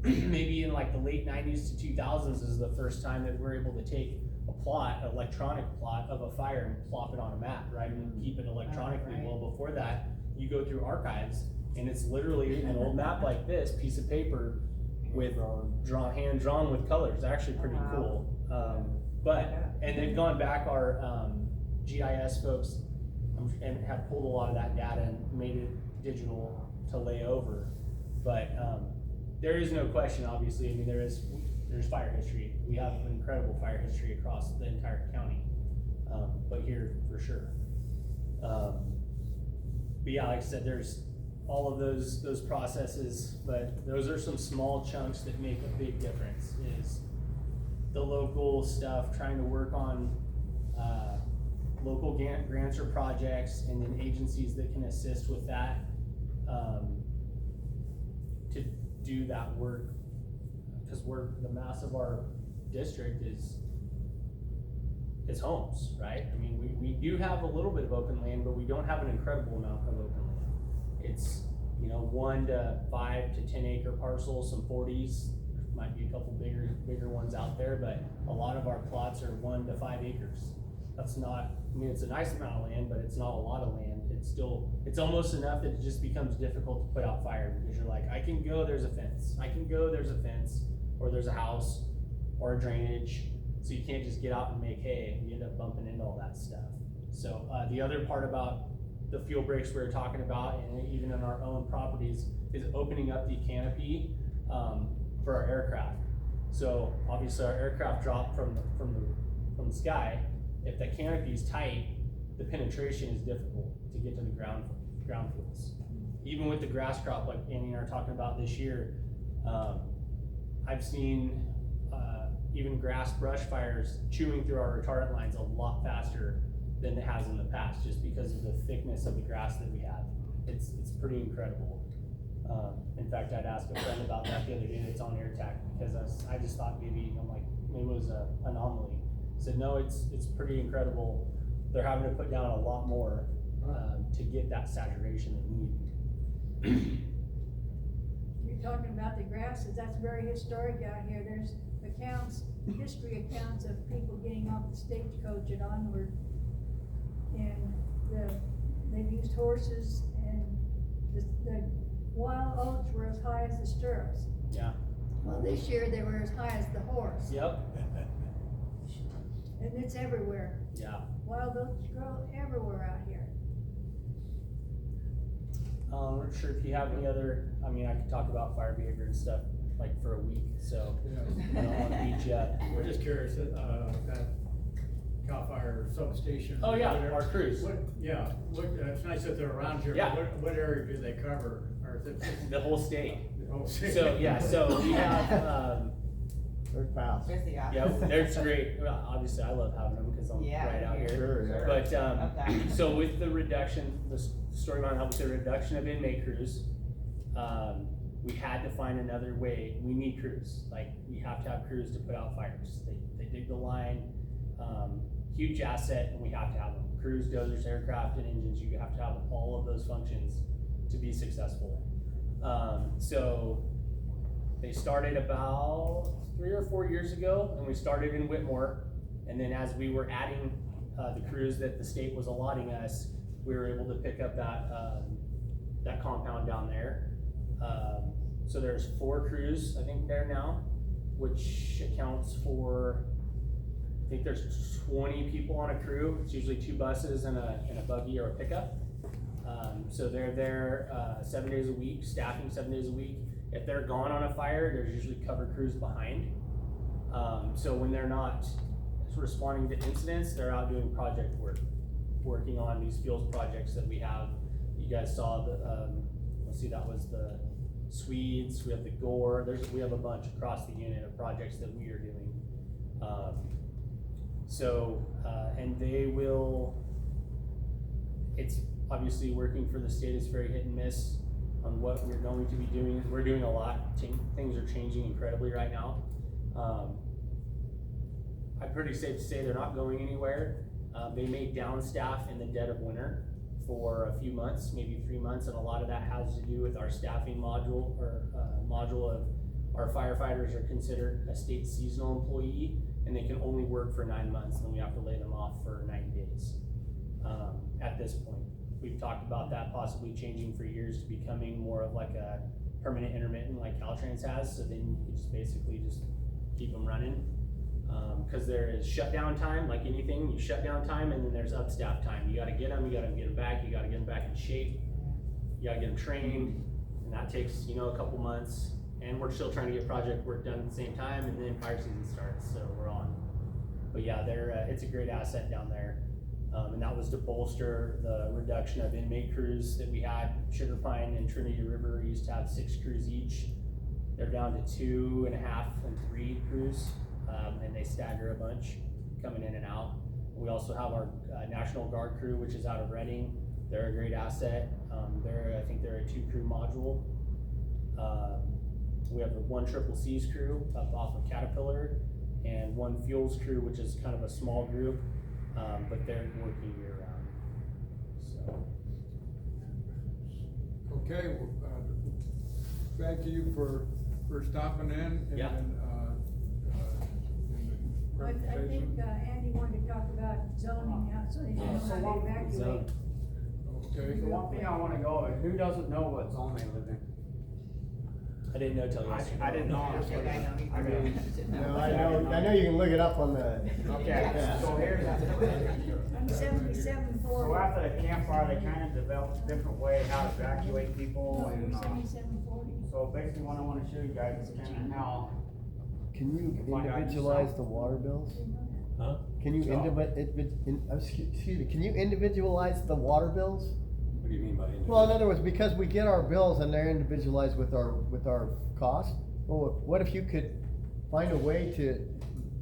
maybe in like the late 90s to 2000s is the first time that we're able to take a plot, an electronic plot of a fire and plop it on a map, right, and keep it electronically. right. Well, before that, you go through archives and it's literally an old map like this, piece of paper with hand drawn with colors, actually pretty cool. And they've gone back, our GIS folks, and have pulled a lot of that data and made it digital to lay over. But there is no question, obviously, I mean, there's fire history. We have an incredible fire history across the entire county, but here for sure. But yeah, like I said, there's all of those processes, but those are some small chunks that make a big difference. Is the local stuff, trying to work on local grants or projects, and then agencies that can assist with that, to do that work, because the mass of our district is homes, right? I mean, we do have a little bit of open land, but we don't have an incredible amount of open land. It's, 1 to 5 to 10 acre parcels, some 40s, might be a couple bigger ones out there, but a lot of our plots are 1 to 5 acres. That's not, I mean, it's a nice amount of land, but it's not a lot of land. It's almost enough that it just becomes difficult to put out fire, because you're like, I can go, there's a fence. I can go, there's a fence, or there's a house, or a drainage. So you can't just get out and make hay. You end up bumping into all that stuff. So the other part about the fuel breaks we were talking about, and even in our own properties, is opening up the canopy for our aircraft. So obviously our aircraft drop from the sky. If the canopy is tight, the penetration is difficult to get to the ground fuels. Even with the grass crop, like Andy and I are talking about this year, I've seen even grass brush fires chewing through our retardant lines a lot faster than it has in the past, just because of the thickness of the grass that we have. It's pretty incredible. In fact, I'd asked a friend about that the other day that's on AirTac, because I just thought maybe it was an anomaly. He said, no, it's pretty incredible. They're having to put down a lot more to get that saturation they need. You're talking about the grasses, that's very historic out here. There's history accounts of people getting off the stagecoach at Onward, and they've used horses, and the wild oats were as high as the stirrups. Yeah. Well, this year they were as high as the horse. Yep. And it's everywhere. Yeah. Wild oats grow everywhere out here. I'm not sure if you have any other, I mean, I could talk about fire behavior and stuff like for a week, so Yeah. I don't wanna beat you up. We're just curious, that CAL FIRE substation. Oh, yeah, whatever, our crews. It's nice that they're around here, Yeah. but what area do they cover? Or is it just The whole state. the whole city? So, yeah, so we have, They're fast. There's the yeah, office. they're great. Well, obviously, I love having them, cause I'm Yeah, right out here. Sure, yeah. But, Love that. so with the reduction, the story behind that, with the reduction of inmate crews, we had to find another way. We need crews, like, we have to have crews to put out fires. They dig the line, huge asset, and we have to have them. Crews, dozers, aircraft, and engines, you have to have all of those functions to be successful. So they started about 3 or 4 years ago, and we started in Whitmore. And then as we were adding the crews that the state was allotting us, we were able to pick up that compound down there. So there's 4 crews, I think, there now, which accounts for, I think there's 20 people on a crew. It's usually 2 buses and a buggy or a pickup. So they're there 7 days a week, staffing 7 days a week. If they're gone on a fire, there's usually cover crews behind. So when they're not responding to incidents, they're out doing project work, working on these fuels projects that we have. You guys saw let's see, that was the Swedes, we have the Gore, we have a bunch across the unit of projects that we are doing. And they will, it's obviously working for the state is very hit and miss on what we're going to be doing. We're doing a lot, things are changing incredibly right now. I'm pretty safe to say they're not going anywhere. They may down staff in the dead of winter for a few months, maybe 3 months, and a lot of that has to do with our staffing module or module of our firefighters are considered a state seasonal employee, and they can only work for 9 months, and then we have to lay them off for 90 days. At this point, we've talked about that possibly changing for years to becoming more of like a permanent intermittent like Caltrans has, so then you can just basically just keep them running. Cause there is shutdown time, like anything, you shut down time, and then there's up staff time. You gotta get them back, you gotta get them back in shape, you gotta get them trained, and that takes, a couple months. And we're still trying to get project work done at the same time, and then fire season starts, so we're on. But yeah, it's a great asset down there. And that was to bolster the reduction of inmate crews that we had. Sugar Pine and Trinity River used to have 6 crews each. They're down to 2.5 and 3 crews, and they stagger a bunch coming in and out. We also have our National Guard crew, which is out of Reading. They're a great asset. I think they're a 2-crew module. We have the 1 Triple C's crew up off of Caterpillar, and 1 Fuels crew, which is kind of a small group, but they're working year round. So. Okay, well, thank you for stopping in and, Yeah. I think Andy wanted to talk about zoning out, so they know So how what- to evacuate. Okay, The one thing I wanna go is, who doesn't know what zone they live in? I didn't know till yesterday. I didn't know. I don't think I know either. I mean, No, I know you can look it up on the. okay, so here's, I'm 7740. so after the campfire, they kind of developed a different way how to evacuate people No, and, 7740. so basically what I wanna show you guys is kind of how. Can you Find out individualize yourself. the water bills? Huh? Can you excuse me, can you individualize the water bills? What do you mean by individual? Well, in other words, because we get our bills and they're individualized with our cost, well, what if you could find a way to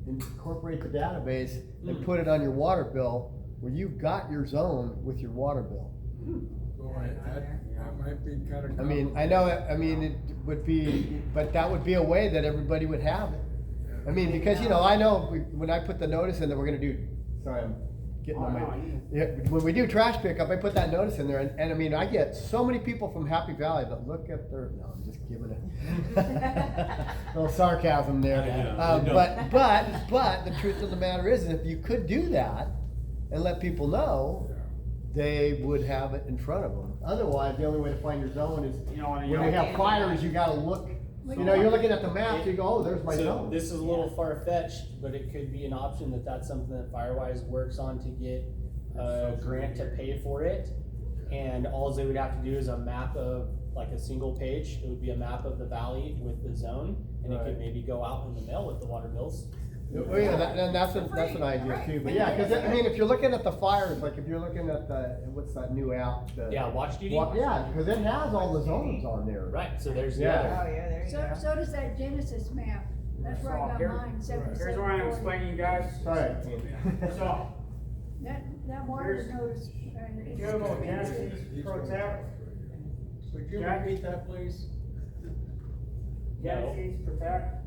incorporate the database and put it on your water bill where you got your zone with your water bill? boy, that might be kind of. I mean, I know, it would be, but that would be a way that everybody would have it. I mean, because, I know when I put the notice in that we're gonna do, sorry, I'm getting on my, yeah, when we do trash pickup, I put that notice in there, and I mean, I get so many people from Happy Valley that look at their, no, I'm just giving a little sarcasm there. But the truth of the matter is, if you could do that and let people know, they would have it in front of them. Otherwise, the only way to find your zone is, when we have fires, you gotta look, you're looking at the map, you go, oh, there's my So zone. this is a little far-fetched, but it could be an option that's something that Firewise works on to get a grant to pay for it. And all they would have to do is a map of like a single page, it would be a map of the valley with the zone, and it Right. could maybe go out in the mail with the water bills. Well, yeah, that's an idea too, but yeah, cause I mean, if you're looking at the fires, like if you're looking at what's that new app? Yeah, watch duty. Yeah, cause it has all the zones on there. Right, so there's the Yeah. other. Oh, yeah, there you So, go. so does that Genesis map, that's where I So got here- mine, Here's what I'm 7740. explaining you guys. Sorry. So, That water Here's- notice. if you go to Genesis Protect, Would you Okay. repeat that, please? Genesis Protect,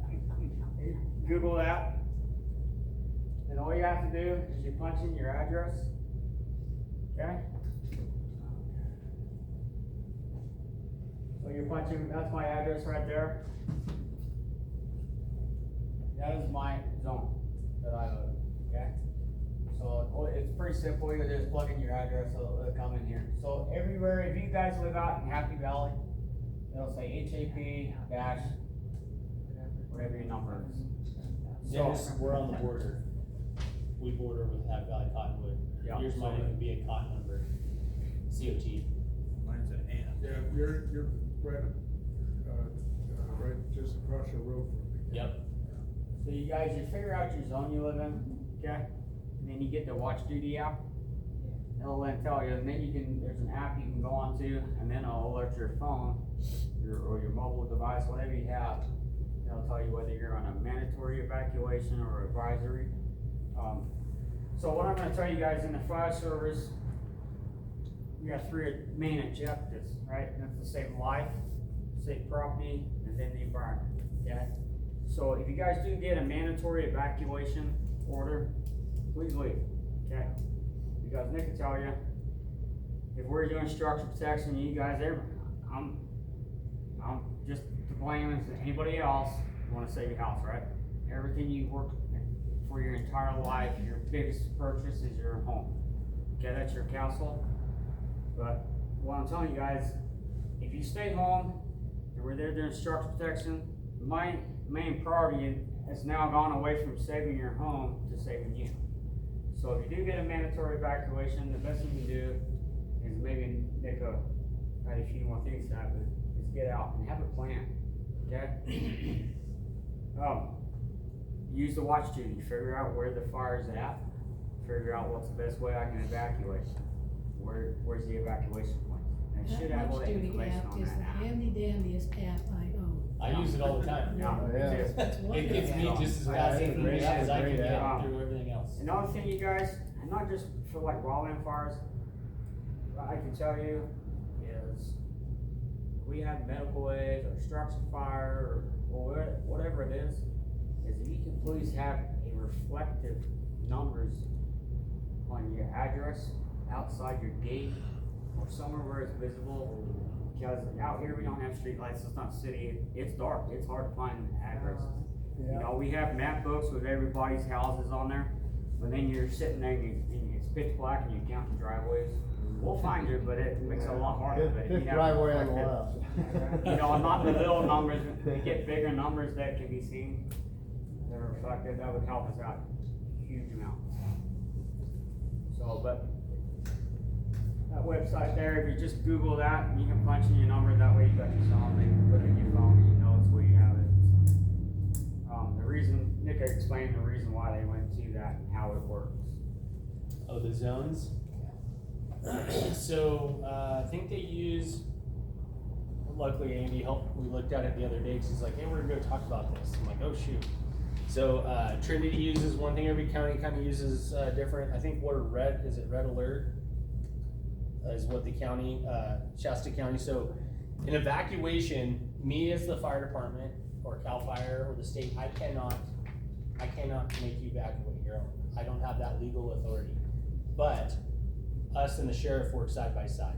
you Google that. And all you have to do is you punch in your address, okay? So you're punching, that's my address right there. That is my zone that I live in, okay? So it's pretty simple, you just plug in your address, it'll come in here. So everywhere, if you guys live out in Happy Valley, it'll say HAP dash, whatever your number is. Dennis, we're on the border. We border with Happy Valley Cottonwood. Yeah. Yours might even be a cotton number. COT. Mine's an ant. Yeah, you're right, right just across the road from me. Yep. So you guys, you figure out your zone you live in, okay? And then you get the watch duty app. It'll then tell you, and then you can, there's an app you can go on to, and then it'll alert your phone, or your mobile device, whatever you have. It'll tell you whether you're on a mandatory evacuation or advisory. So what I'm gonna tell you guys in the fire service, we got three main objectives, right? That's to save life, save property, and then the environment, okay? So if you guys do get a mandatory evacuation order, please leave, okay? Because Nick can tell you, if we're doing structure protection, you guys, I'm just to blame as anybody else, you wanna save your house, right? Everything you work for your entire life, your biggest purchase is your home. Okay, that's your castle. But what I'm telling you guys, if you stay home, and we're there doing structure protection, my main priority has now gone away from saving your home to saving you. So if you do get a mandatory evacuation, the best thing you can do is maybe make a few more things happen, is get out and have a plan, okay? Use the watch duty, figure out where the fire's at, figure out what's the best way I can evacuate. Where's the evacuation point? And it should have all Watch the Duty information app on is that the app. handy dandiest app I own. I use it all the time. Yeah, me Yeah. too. That's It gets me just as Yeah, fast that's a great- information as I can that's a great get app. through everything else. Another thing, you guys, and not just for like wildland fires, but I can tell you is we have medical aid or structure fire or whatever it is if you can please have a reflective numbers on your address, outside your gate, or somewhere where it's visible. Because out here we don't have street lights, it's not city, it's dark, it's hard to find addresses. You know, we have map books with everybody's houses on there, but then you're sitting there and it's pitch black and you're counting driveways. We'll find you, but it makes it a lot harder. But if you This have driveway on the reflective- left. You know, not the little numbers, we get bigger numbers that can be seen. They're reflective, that would help us out huge amounts. So, but that website there, if you just Google that, you can punch in your number, that way you got your song, you can put it in your phone, and you know it's where you have it. The reason, Nick explained the reason why they went to that and how it works. Oh, the zones? So, I think they use, luckily Andy helped, we looked at it the other day, 'cause he's like, hey, we're gonna go talk about this. I'm like, oh shoot. So, Trinity uses one thing, every county kinda uses, different, I think what is it Red Alert? Is what the county, Shasta County, so an evacuation, me as the fire department, or CAL FIRE, or the state, I cannot make you evacuate your own. I don't have that legal authority. But us and the sheriff work side by side.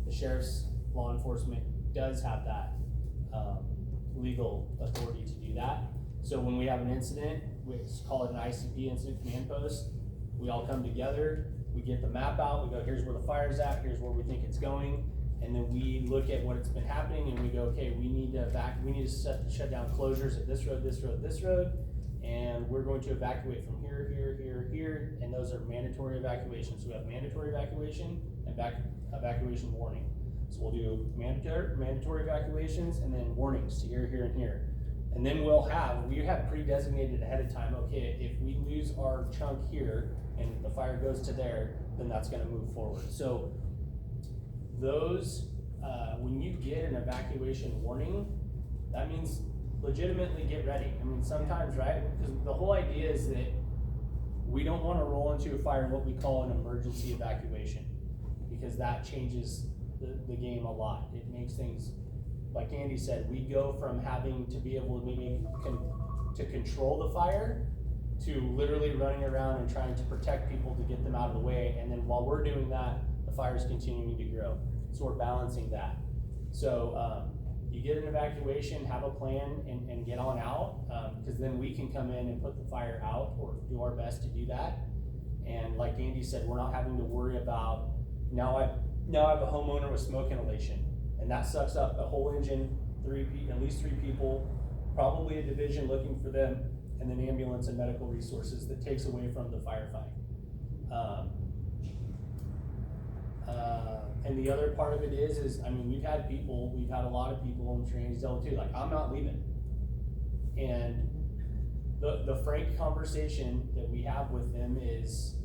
The sheriff's law enforcement does have that, legal authority to do that. So when we have an incident, we call it an ICP, incident command post, we all come together, we get the map out, we go, here's where the fire's at, here's where we think it's going, and then we look at what's been happening and we go, okay, we need to shut down closures at this road, this road, this road, and we're going to evacuate from here, here, and those are mandatory evacuations. So we have mandatory evacuation and evacuation warning. So we'll do mandatory evacuations and then warnings to here, here, and here. And then we have pre-designated ahead of time, okay, if we lose our chunk here and the fire goes to there, then that's gonna move forward. So those, when you get an evacuation warning, that means legitimately get ready. I mean, sometimes, right? Because the whole idea is that we don't wanna roll into a fire what we call an emergency evacuation, because that changes the game a lot. It makes things, like Andy said, we go from having to be able to maybe to control the fire to literally running around and trying to protect people to get them out of the way. And then while we're doing that, the fire's continuing to grow. So we're balancing that. So you get an evacuation, have a plan, and get on out, because then we can come in and put the fire out or do our best to do that. And like Andy said, we're not having to worry about, now I have a homeowner with smoke inhalation, and that sucks up a whole engine, at least three people, probably a division looking for them, and then ambulance and medical resources that takes away from the firefight. And the other part of it is, I mean, we've had a lot of people, I'm sure Andy's dealt with too, like, I'm not leaving. And the frank conversation that we have with them is,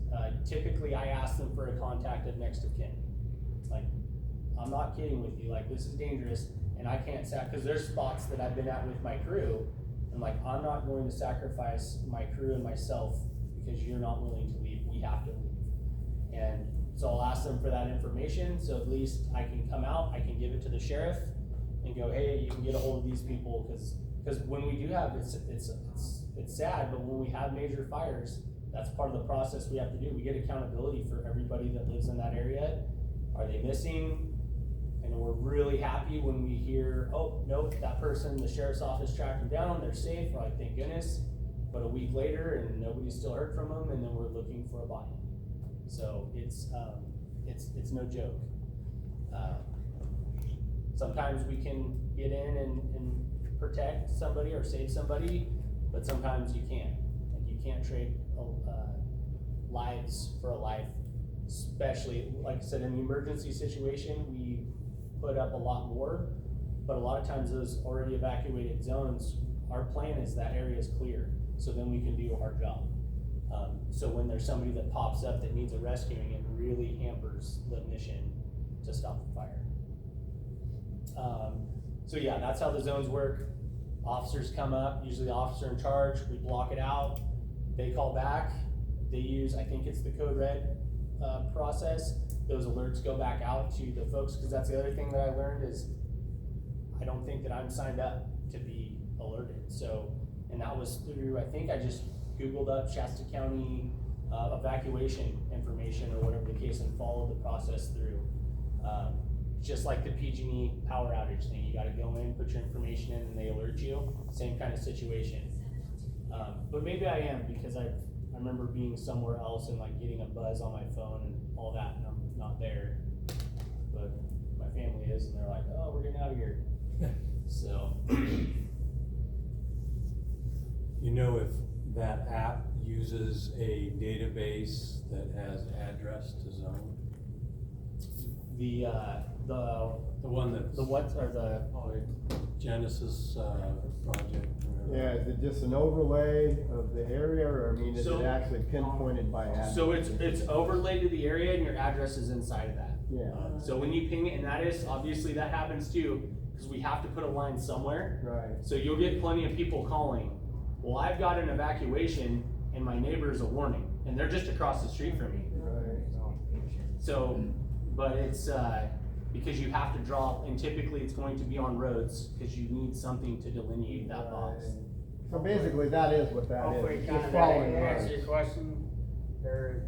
typically I ask them for a contact of next of kin. Like, I'm not kidding with you, like, this is dangerous, and I can't cause there's spots that I've been at with my crew, and like, I'm not going to sacrifice my crew and myself because you're not willing to leave, we have to leave. And so I'll ask them for that information, so at least I can come out, I can give it to the sheriff, and go, hey, you can get a hold of these people, cause when we do have, it's sad, but when we have major fires, that's part of the process we have to do. We get accountability for everybody that lives in that area. Are they missing? And we're really happy when we hear, oh, nope, that person, the sheriff's office tracked them down, they're safe. We're like, thank goodness. But a week later, and nobody's still heard from them, and then we're looking for a body. So it's no joke. Sometimes we can get in and protect somebody or save somebody, but sometimes you can't. Like, you can't trade lives for a life, especially, like I said, in the emergency situation, we put up a lot more, but a lot of times those already evacuated zones, our plan is that area is clear, so then we can do our job. So when there's somebody that pops up that needs a rescuing, it really hampers the mission to stop the fire. So yeah, that's how the zones work. Officers come up, usually the officer in charge, we block it out, they call back, they use, I think it's the code red process. Those alerts go back out to the folks, because that's the other thing that I learned is I don't think that I'm signed up to be alerted. So, and that was through, I think I just Googled up Shasta County evacuation information or whatever the case and followed the process through. Just like the PG&E power outage thing, you gotta go in, put your information in, and they alert you. Same kind of situation. But maybe I am, because I remember being somewhere else and like getting a buzz on my phone and all that, and I'm not there. But my family is, and they're like, oh, we're getting out of here. So. You know, if that app uses a database that has address to zone? The one that's. the what, or the. Genesis, project. Whatever. Yeah, is it just an overlay of the area, or I mean, is So- it actually pinpointed by address? So it's overlaid to the area and your address is inside of that. Yeah, So when you ping it, and that is, obviously that happens too, because we have to put a line somewhere. right. So you'll get plenty of people calling, well, I've got an evacuation and my neighbor is a warning, and they're just across the street from me. Right. So, but it's, because you have to draw, and typically it's going to be on roads, because you need something to delineate that box. Right. So basically, that is what that Hopefully, is, kind just of following answer roads. your question, your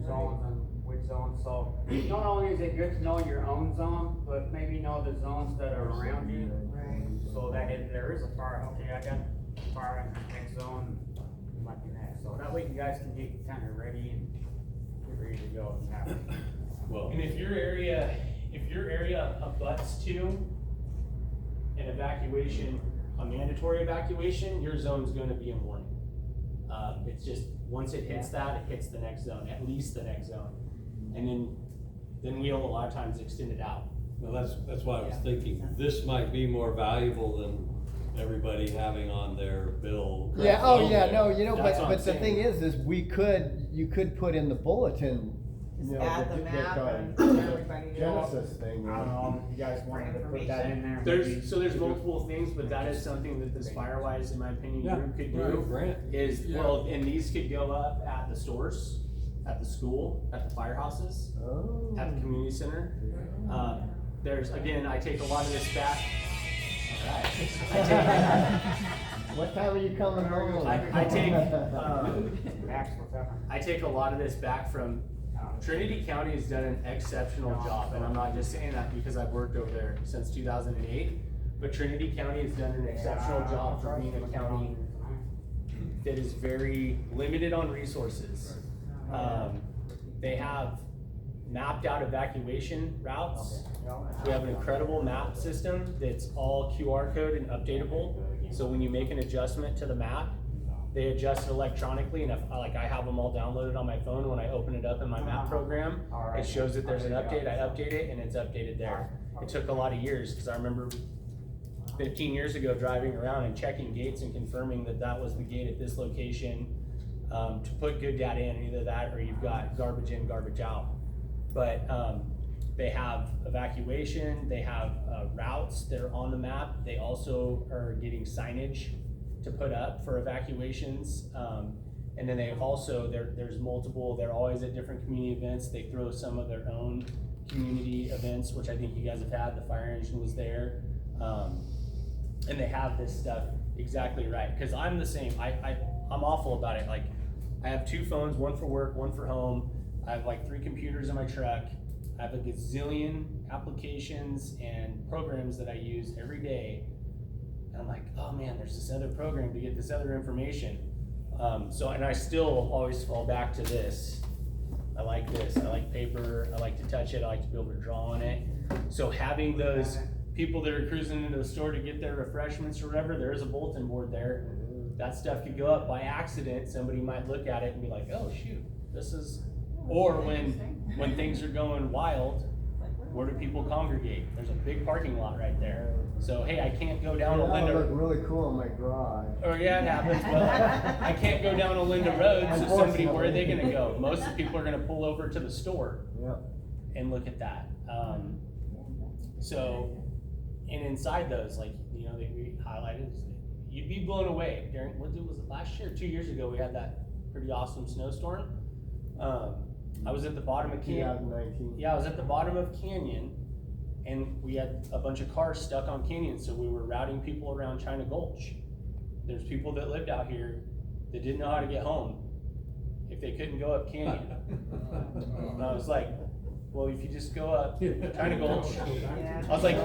zones and which zones, so not only is it good to know your own zone, but maybe know the zones that are around you. Right. So that if there is a fire, okay, I got fire in the next zone, you might do that, so that way you guys can get kind of ready and get ready to go and have it. Well, And if your area abuts to an evacuation, a mandatory evacuation, your zone's gonna be in warning. It's just, once it hits that, it hits the next zone, at least the next zone. And then we'll a lot of times extend it out. Well, that's why I was thinking, this might be more valuable than everybody having on their bill. Yeah, oh yeah, no, you know, That's what I'm but the thing saying. is you could put in the bulletin, you know, Add the the map and everybody knows. Genesis thing. I don't know, if you guys wanted to put that in there. There's, maybe. so there's multiple things, but that is something that this Firewise, in my opinion, Yeah, group could right, do. Grant. Is, Yeah. well, and these could go up at the stores, at the school, at the firehouses, Oh. at the community center. There's, again, I take a lot of this back. Alright. What time are you coming home? I take, Max, what's up? I take a lot of this back from, Trinity County has done an exceptional job, and I'm not just saying that because I've worked over there since 2008, but Trinity County has done an exceptional job for being a county that is very limited on resources. They have mapped out evacuation routes. We have an incredible map system that's all QR code and updatable. So when you make an adjustment to the map, they adjust it electronically, and if, like, I have them all downloaded on my phone, when I open it up in my map program, it shows that there's an update, I update it, and it's updated there. It took a lot of years, cause I remember 15 years ago driving around and checking gates and confirming that that was the gate at this location, to put good data in, either that or you've got garbage in, garbage out. But, they have evacuation, they have, routes that are on the map, they also are getting signage to put up for evacuations. And then they also, there's multiple, they're always at different community events, they throw some of their own community events, which I think you guys have had, the fire engine was there. And they have this stuff exactly right, cause I'm the same, I'm awful about it, like, I have 2 phones, one for work, one for home, I have like 3 computers in my truck, I have a gazillion applications and programs that I use every day. And I'm like, oh man, there's this other program to get this other information. And I still always fall back to this. I like this, I like paper, I like to touch it, I like to be able to draw on it. So having those people that are cruising into the store to get their refreshments or whatever, there's a bulletin board there. That stuff could go up by accident, somebody might look at it and be like, oh shoot, this is, or when things are going wild, where do people congregate? There's a big parking lot right there. So, hey, I can't go down That'll Olinda. look really cool in my garage. Or yeah, it happens, but I can't go down Olinda Road, so somebody, where are they gonna go? Most of the people are gonna pull over to the store Yep. and look at that. So, and inside those, like, you know, we highlighted, you'd be blown away during, was it last year, 2 years ago, we had that pretty awesome snowstorm. I was at the bottom of Canyon. 2019. Yeah, I was at the bottom of Canyon, and we had a bunch of cars stuck on Canyon, so we were routing people around China Gulch. There's people that lived out here that didn't know how to get home if they couldn't go up Canyon. And I was like, well, if you just go up China Gulch, I was like,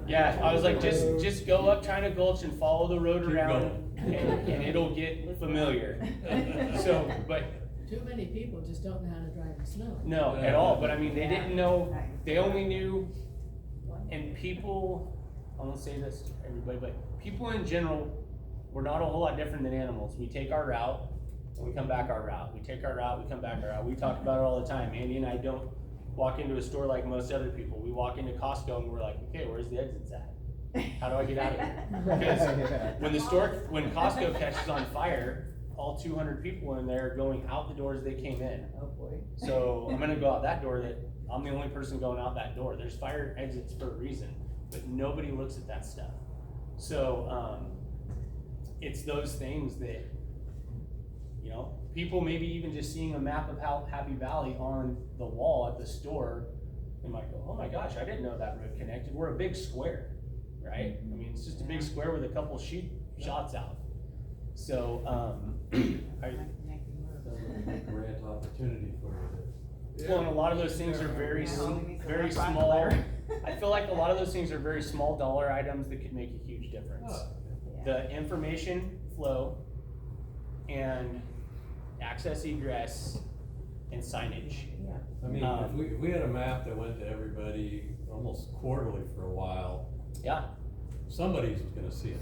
yeah, I was like, just go up China Gulch and follow the road around, and it'll get familiar. So, but Too many people just don't know how to drive in snow. no, at all, but I mean, they didn't know, they only knew, and people, I won't say this to everybody, but people in general, we're not a whole lot different than animals. We take our route, and we come back our route. We take our route, we come back our route. We talk about it all the time. Andy and I don't walk into a store like most other people. We walk into Costco and we're like, okay, where's the exits at? How do I get out of here? Because when Costco catches on fire, all 200 people in there are going out the doors they came in. Oh, boy. So I'm gonna go out that door, that I'm the only person going out that door. There's fire exits for a reason, but nobody looks at that stuff. So, it's those things that, you know, people maybe even just seeing a map of Happy Valley on the wall at the store, they might go, oh my gosh, I didn't know that road connected. We're a big square, right? I mean, it's just a big square with a couple shots out. So, Grant opportunity for you. well, and a lot of those things are very small. I feel like a lot of those things are very small dollar items that could make a huge difference. The information flow and access egress and signage. I mean, if we had a map that went to everybody almost quarterly for a while, Yeah, somebody's gonna see it.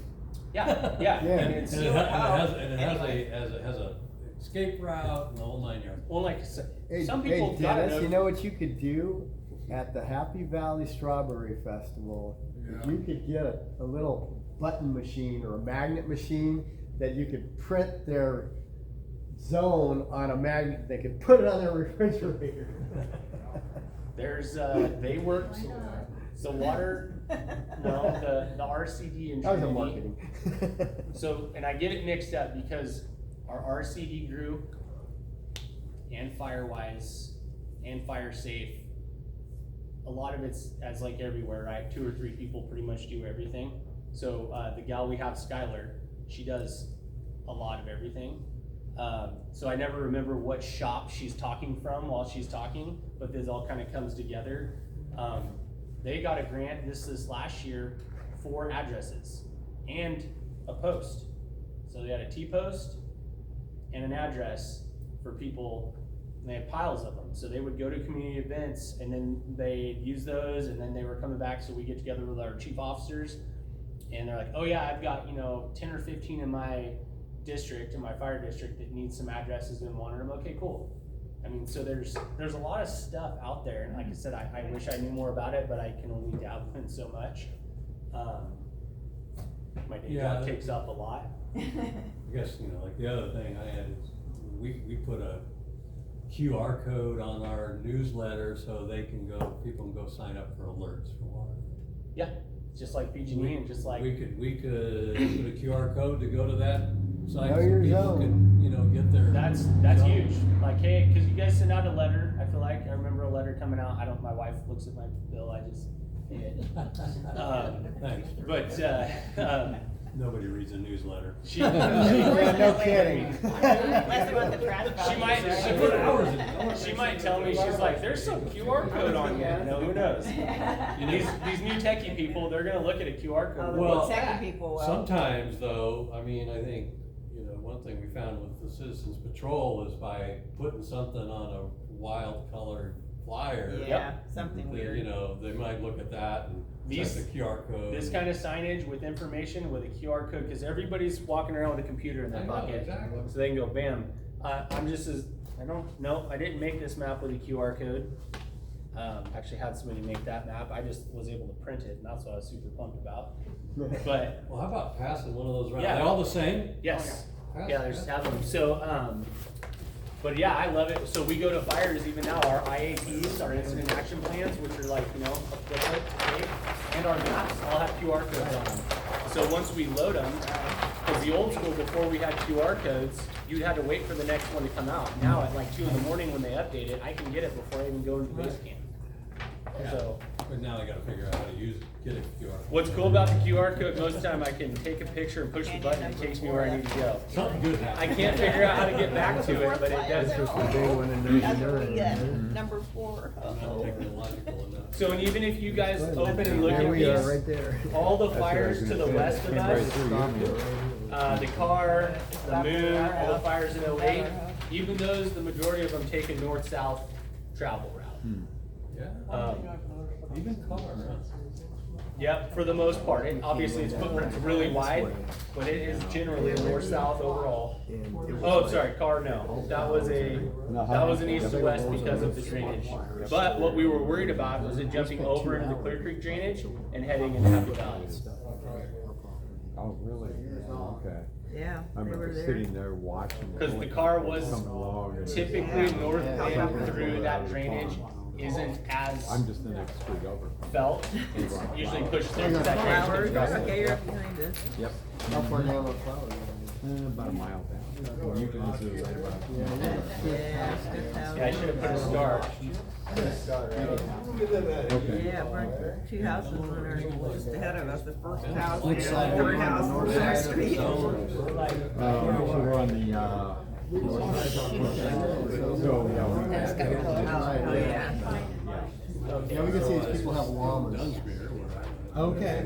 yeah. Yeah. And it's, it has a escape route and the whole 9 yards. well, like, Hey, some people hey, gotta Dennis, know. you know what you could do at the Happy Valley Strawberry Festival, if Yeah. you could get a little button machine or a magnet machine that you could print their zone on a magnet, they could put it on their refrigerator. There's, they work, the water, no, the RCD and That was a Trinity. marketing. So, and I get it mixed up because our RCD group and Firewise and FireSafe, a lot of it's as like everywhere, right? 2 or 3 people pretty much do everything. So, the gal we have, Skylar, she does a lot of everything. So I never remember what shop she's talking from while she's talking, but this all kind of comes together. They got a grant this last year for addresses and a post. So they had a T-post and an address for people, and they had piles of them. So they would go to community events and then they'd use those, and then they were coming back, so we get together with our chief officers, and they're like, oh yeah, I've got, 10 or 15 in my district, in my fire district, that needs some addresses and wanted them. Okay, cool. I mean, so there's a lot of stuff out there, and like I said, I wish I knew more about it, but I can only dabble in so much. My day job takes up a lot. I guess, like the other thing I had is, we put a QR code on our newsletter so people can go sign up for alerts for water. Yeah, just like PG&E and just like. We could put a QR code to go to that site Know so your people zone. can, get their. That's zone. huge. Like, hey, cause you guys send out a letter, I feel like, I remember a letter coming out, my wife looks at my bill, I just pay it. Thanks. But, Nobody reads a newsletter. she. Yeah, no kidding. Unless they want the trash box. She might tell me, she's like, there's some QR code on here, who knows? These new techie people, they're gonna look at a QR code. Well, Second people will. Sometimes though, I think, one thing we found with the Citizens Patrol is by putting something on a wild colored flyer. Yeah, something weird. They might look at that and check the QR code. This kind of signage with information with a QR code, because everybody's walking around with a computer in their I know, pocket, exactly. so they can go bam. I'm just as, I didn't make this map with a QR code. Actually had somebody make that map, I just was able to print it, and that's what I was super pumped about. But, Well, how about passing one of those around? Yeah. Are they all the same? yes, Pass- yeah, there's pass- have them, so, but yeah, I love it. So we go to fires even now, our IAPs, our incident action plans, which are like, a booklet, okay? And our maps all have QR codes on them. So once we load them, because the old school, before we had QR codes, you had to wait for the next one to come out. Now at like 2 in the morning when they update it, I can get it before I even go into base camp. So But now they gotta figure out how to get a QR code. what's cool about the QR code, most of the time I can take a picture and push the button, and it takes me where I need to go. Something good I happened. can't figure out how to get back to it, but it does. That's what we get, number 4. Not technological enough. So, and even if you guys open and look There at we are, these, right there. all the fires to the west of us, the car, the moon, all the fires in 08, even those, the majority of them take a north-south travel route. Yeah, even cars, huh? Yep, for the most part. Obviously, its footprint's really wide, but it is generally north-south overall. Oh, sorry, car, no. That was an east to west because of the drainage. But what we were worried about was it jumping over into the Clear Creek drainage and heading into Happy Valley. Oh, really? Okay. Yeah, I they were remember there. sitting there watching. Because the car was Come along and- typically northbound through that drainage isn't as I'm just the next street over. felt. It's usually pushed through. 'Cause that drainage Flowers, comes across. okay, you're up behind us. Yep. How far down the flower? About a mile down. You can just do it right about. Yeah, it's good house. Yeah, I should have put a star. Okay. Yeah, we're 2 houses that are just ahead of us, the first house, and the side? third house on North the side of the street. So we're on the, so, yeah. Oh, yeah. Yeah, we can see these people have llamas. Okay.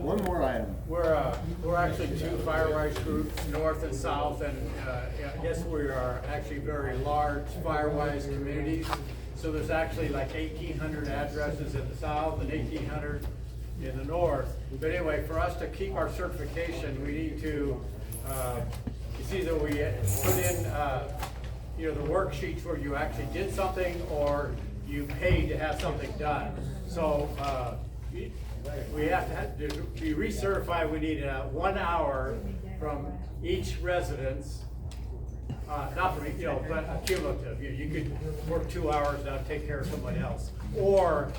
One more item. We're actually 2 Firewise groups, north and south, and I guess we are actually very large Firewise communities. So there's actually like 1,800 addresses in the south and 1,800 in the north. But anyway, for us to keep our certification, we need to, it's either we put in, the worksheets where you actually did something, or you pay to have something done. So, we have to be recertified, we need 1 hour from each residence. Not from, but cumulative, you could work 2 hours, now take care of somebody else. Or,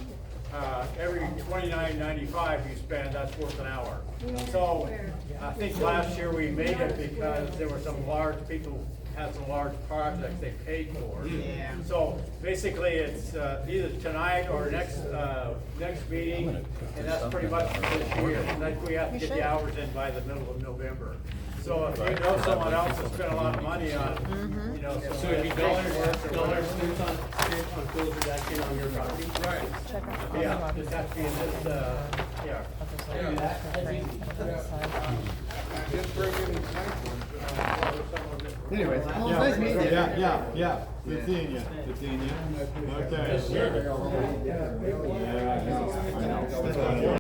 every $29.95 you spend, that's worth an hour. So, I think last year we made it because there were some large people, had some large projects they paid for. Yeah. So, basically, it's, either tonight or next meeting, and that's pretty much for this year. And then we have to get the hours in by the middle of November. So if you know someone else that spent a lot of money on, So it'd be dollars spent on field reduction on your property? Right. Yeah, just have to be in this, yeah. Just bring in the nice ones. Anyways, well, Yeah, nice meeting you. yeah, good seeing you, Okay. Yes, sir. Yeah, I know.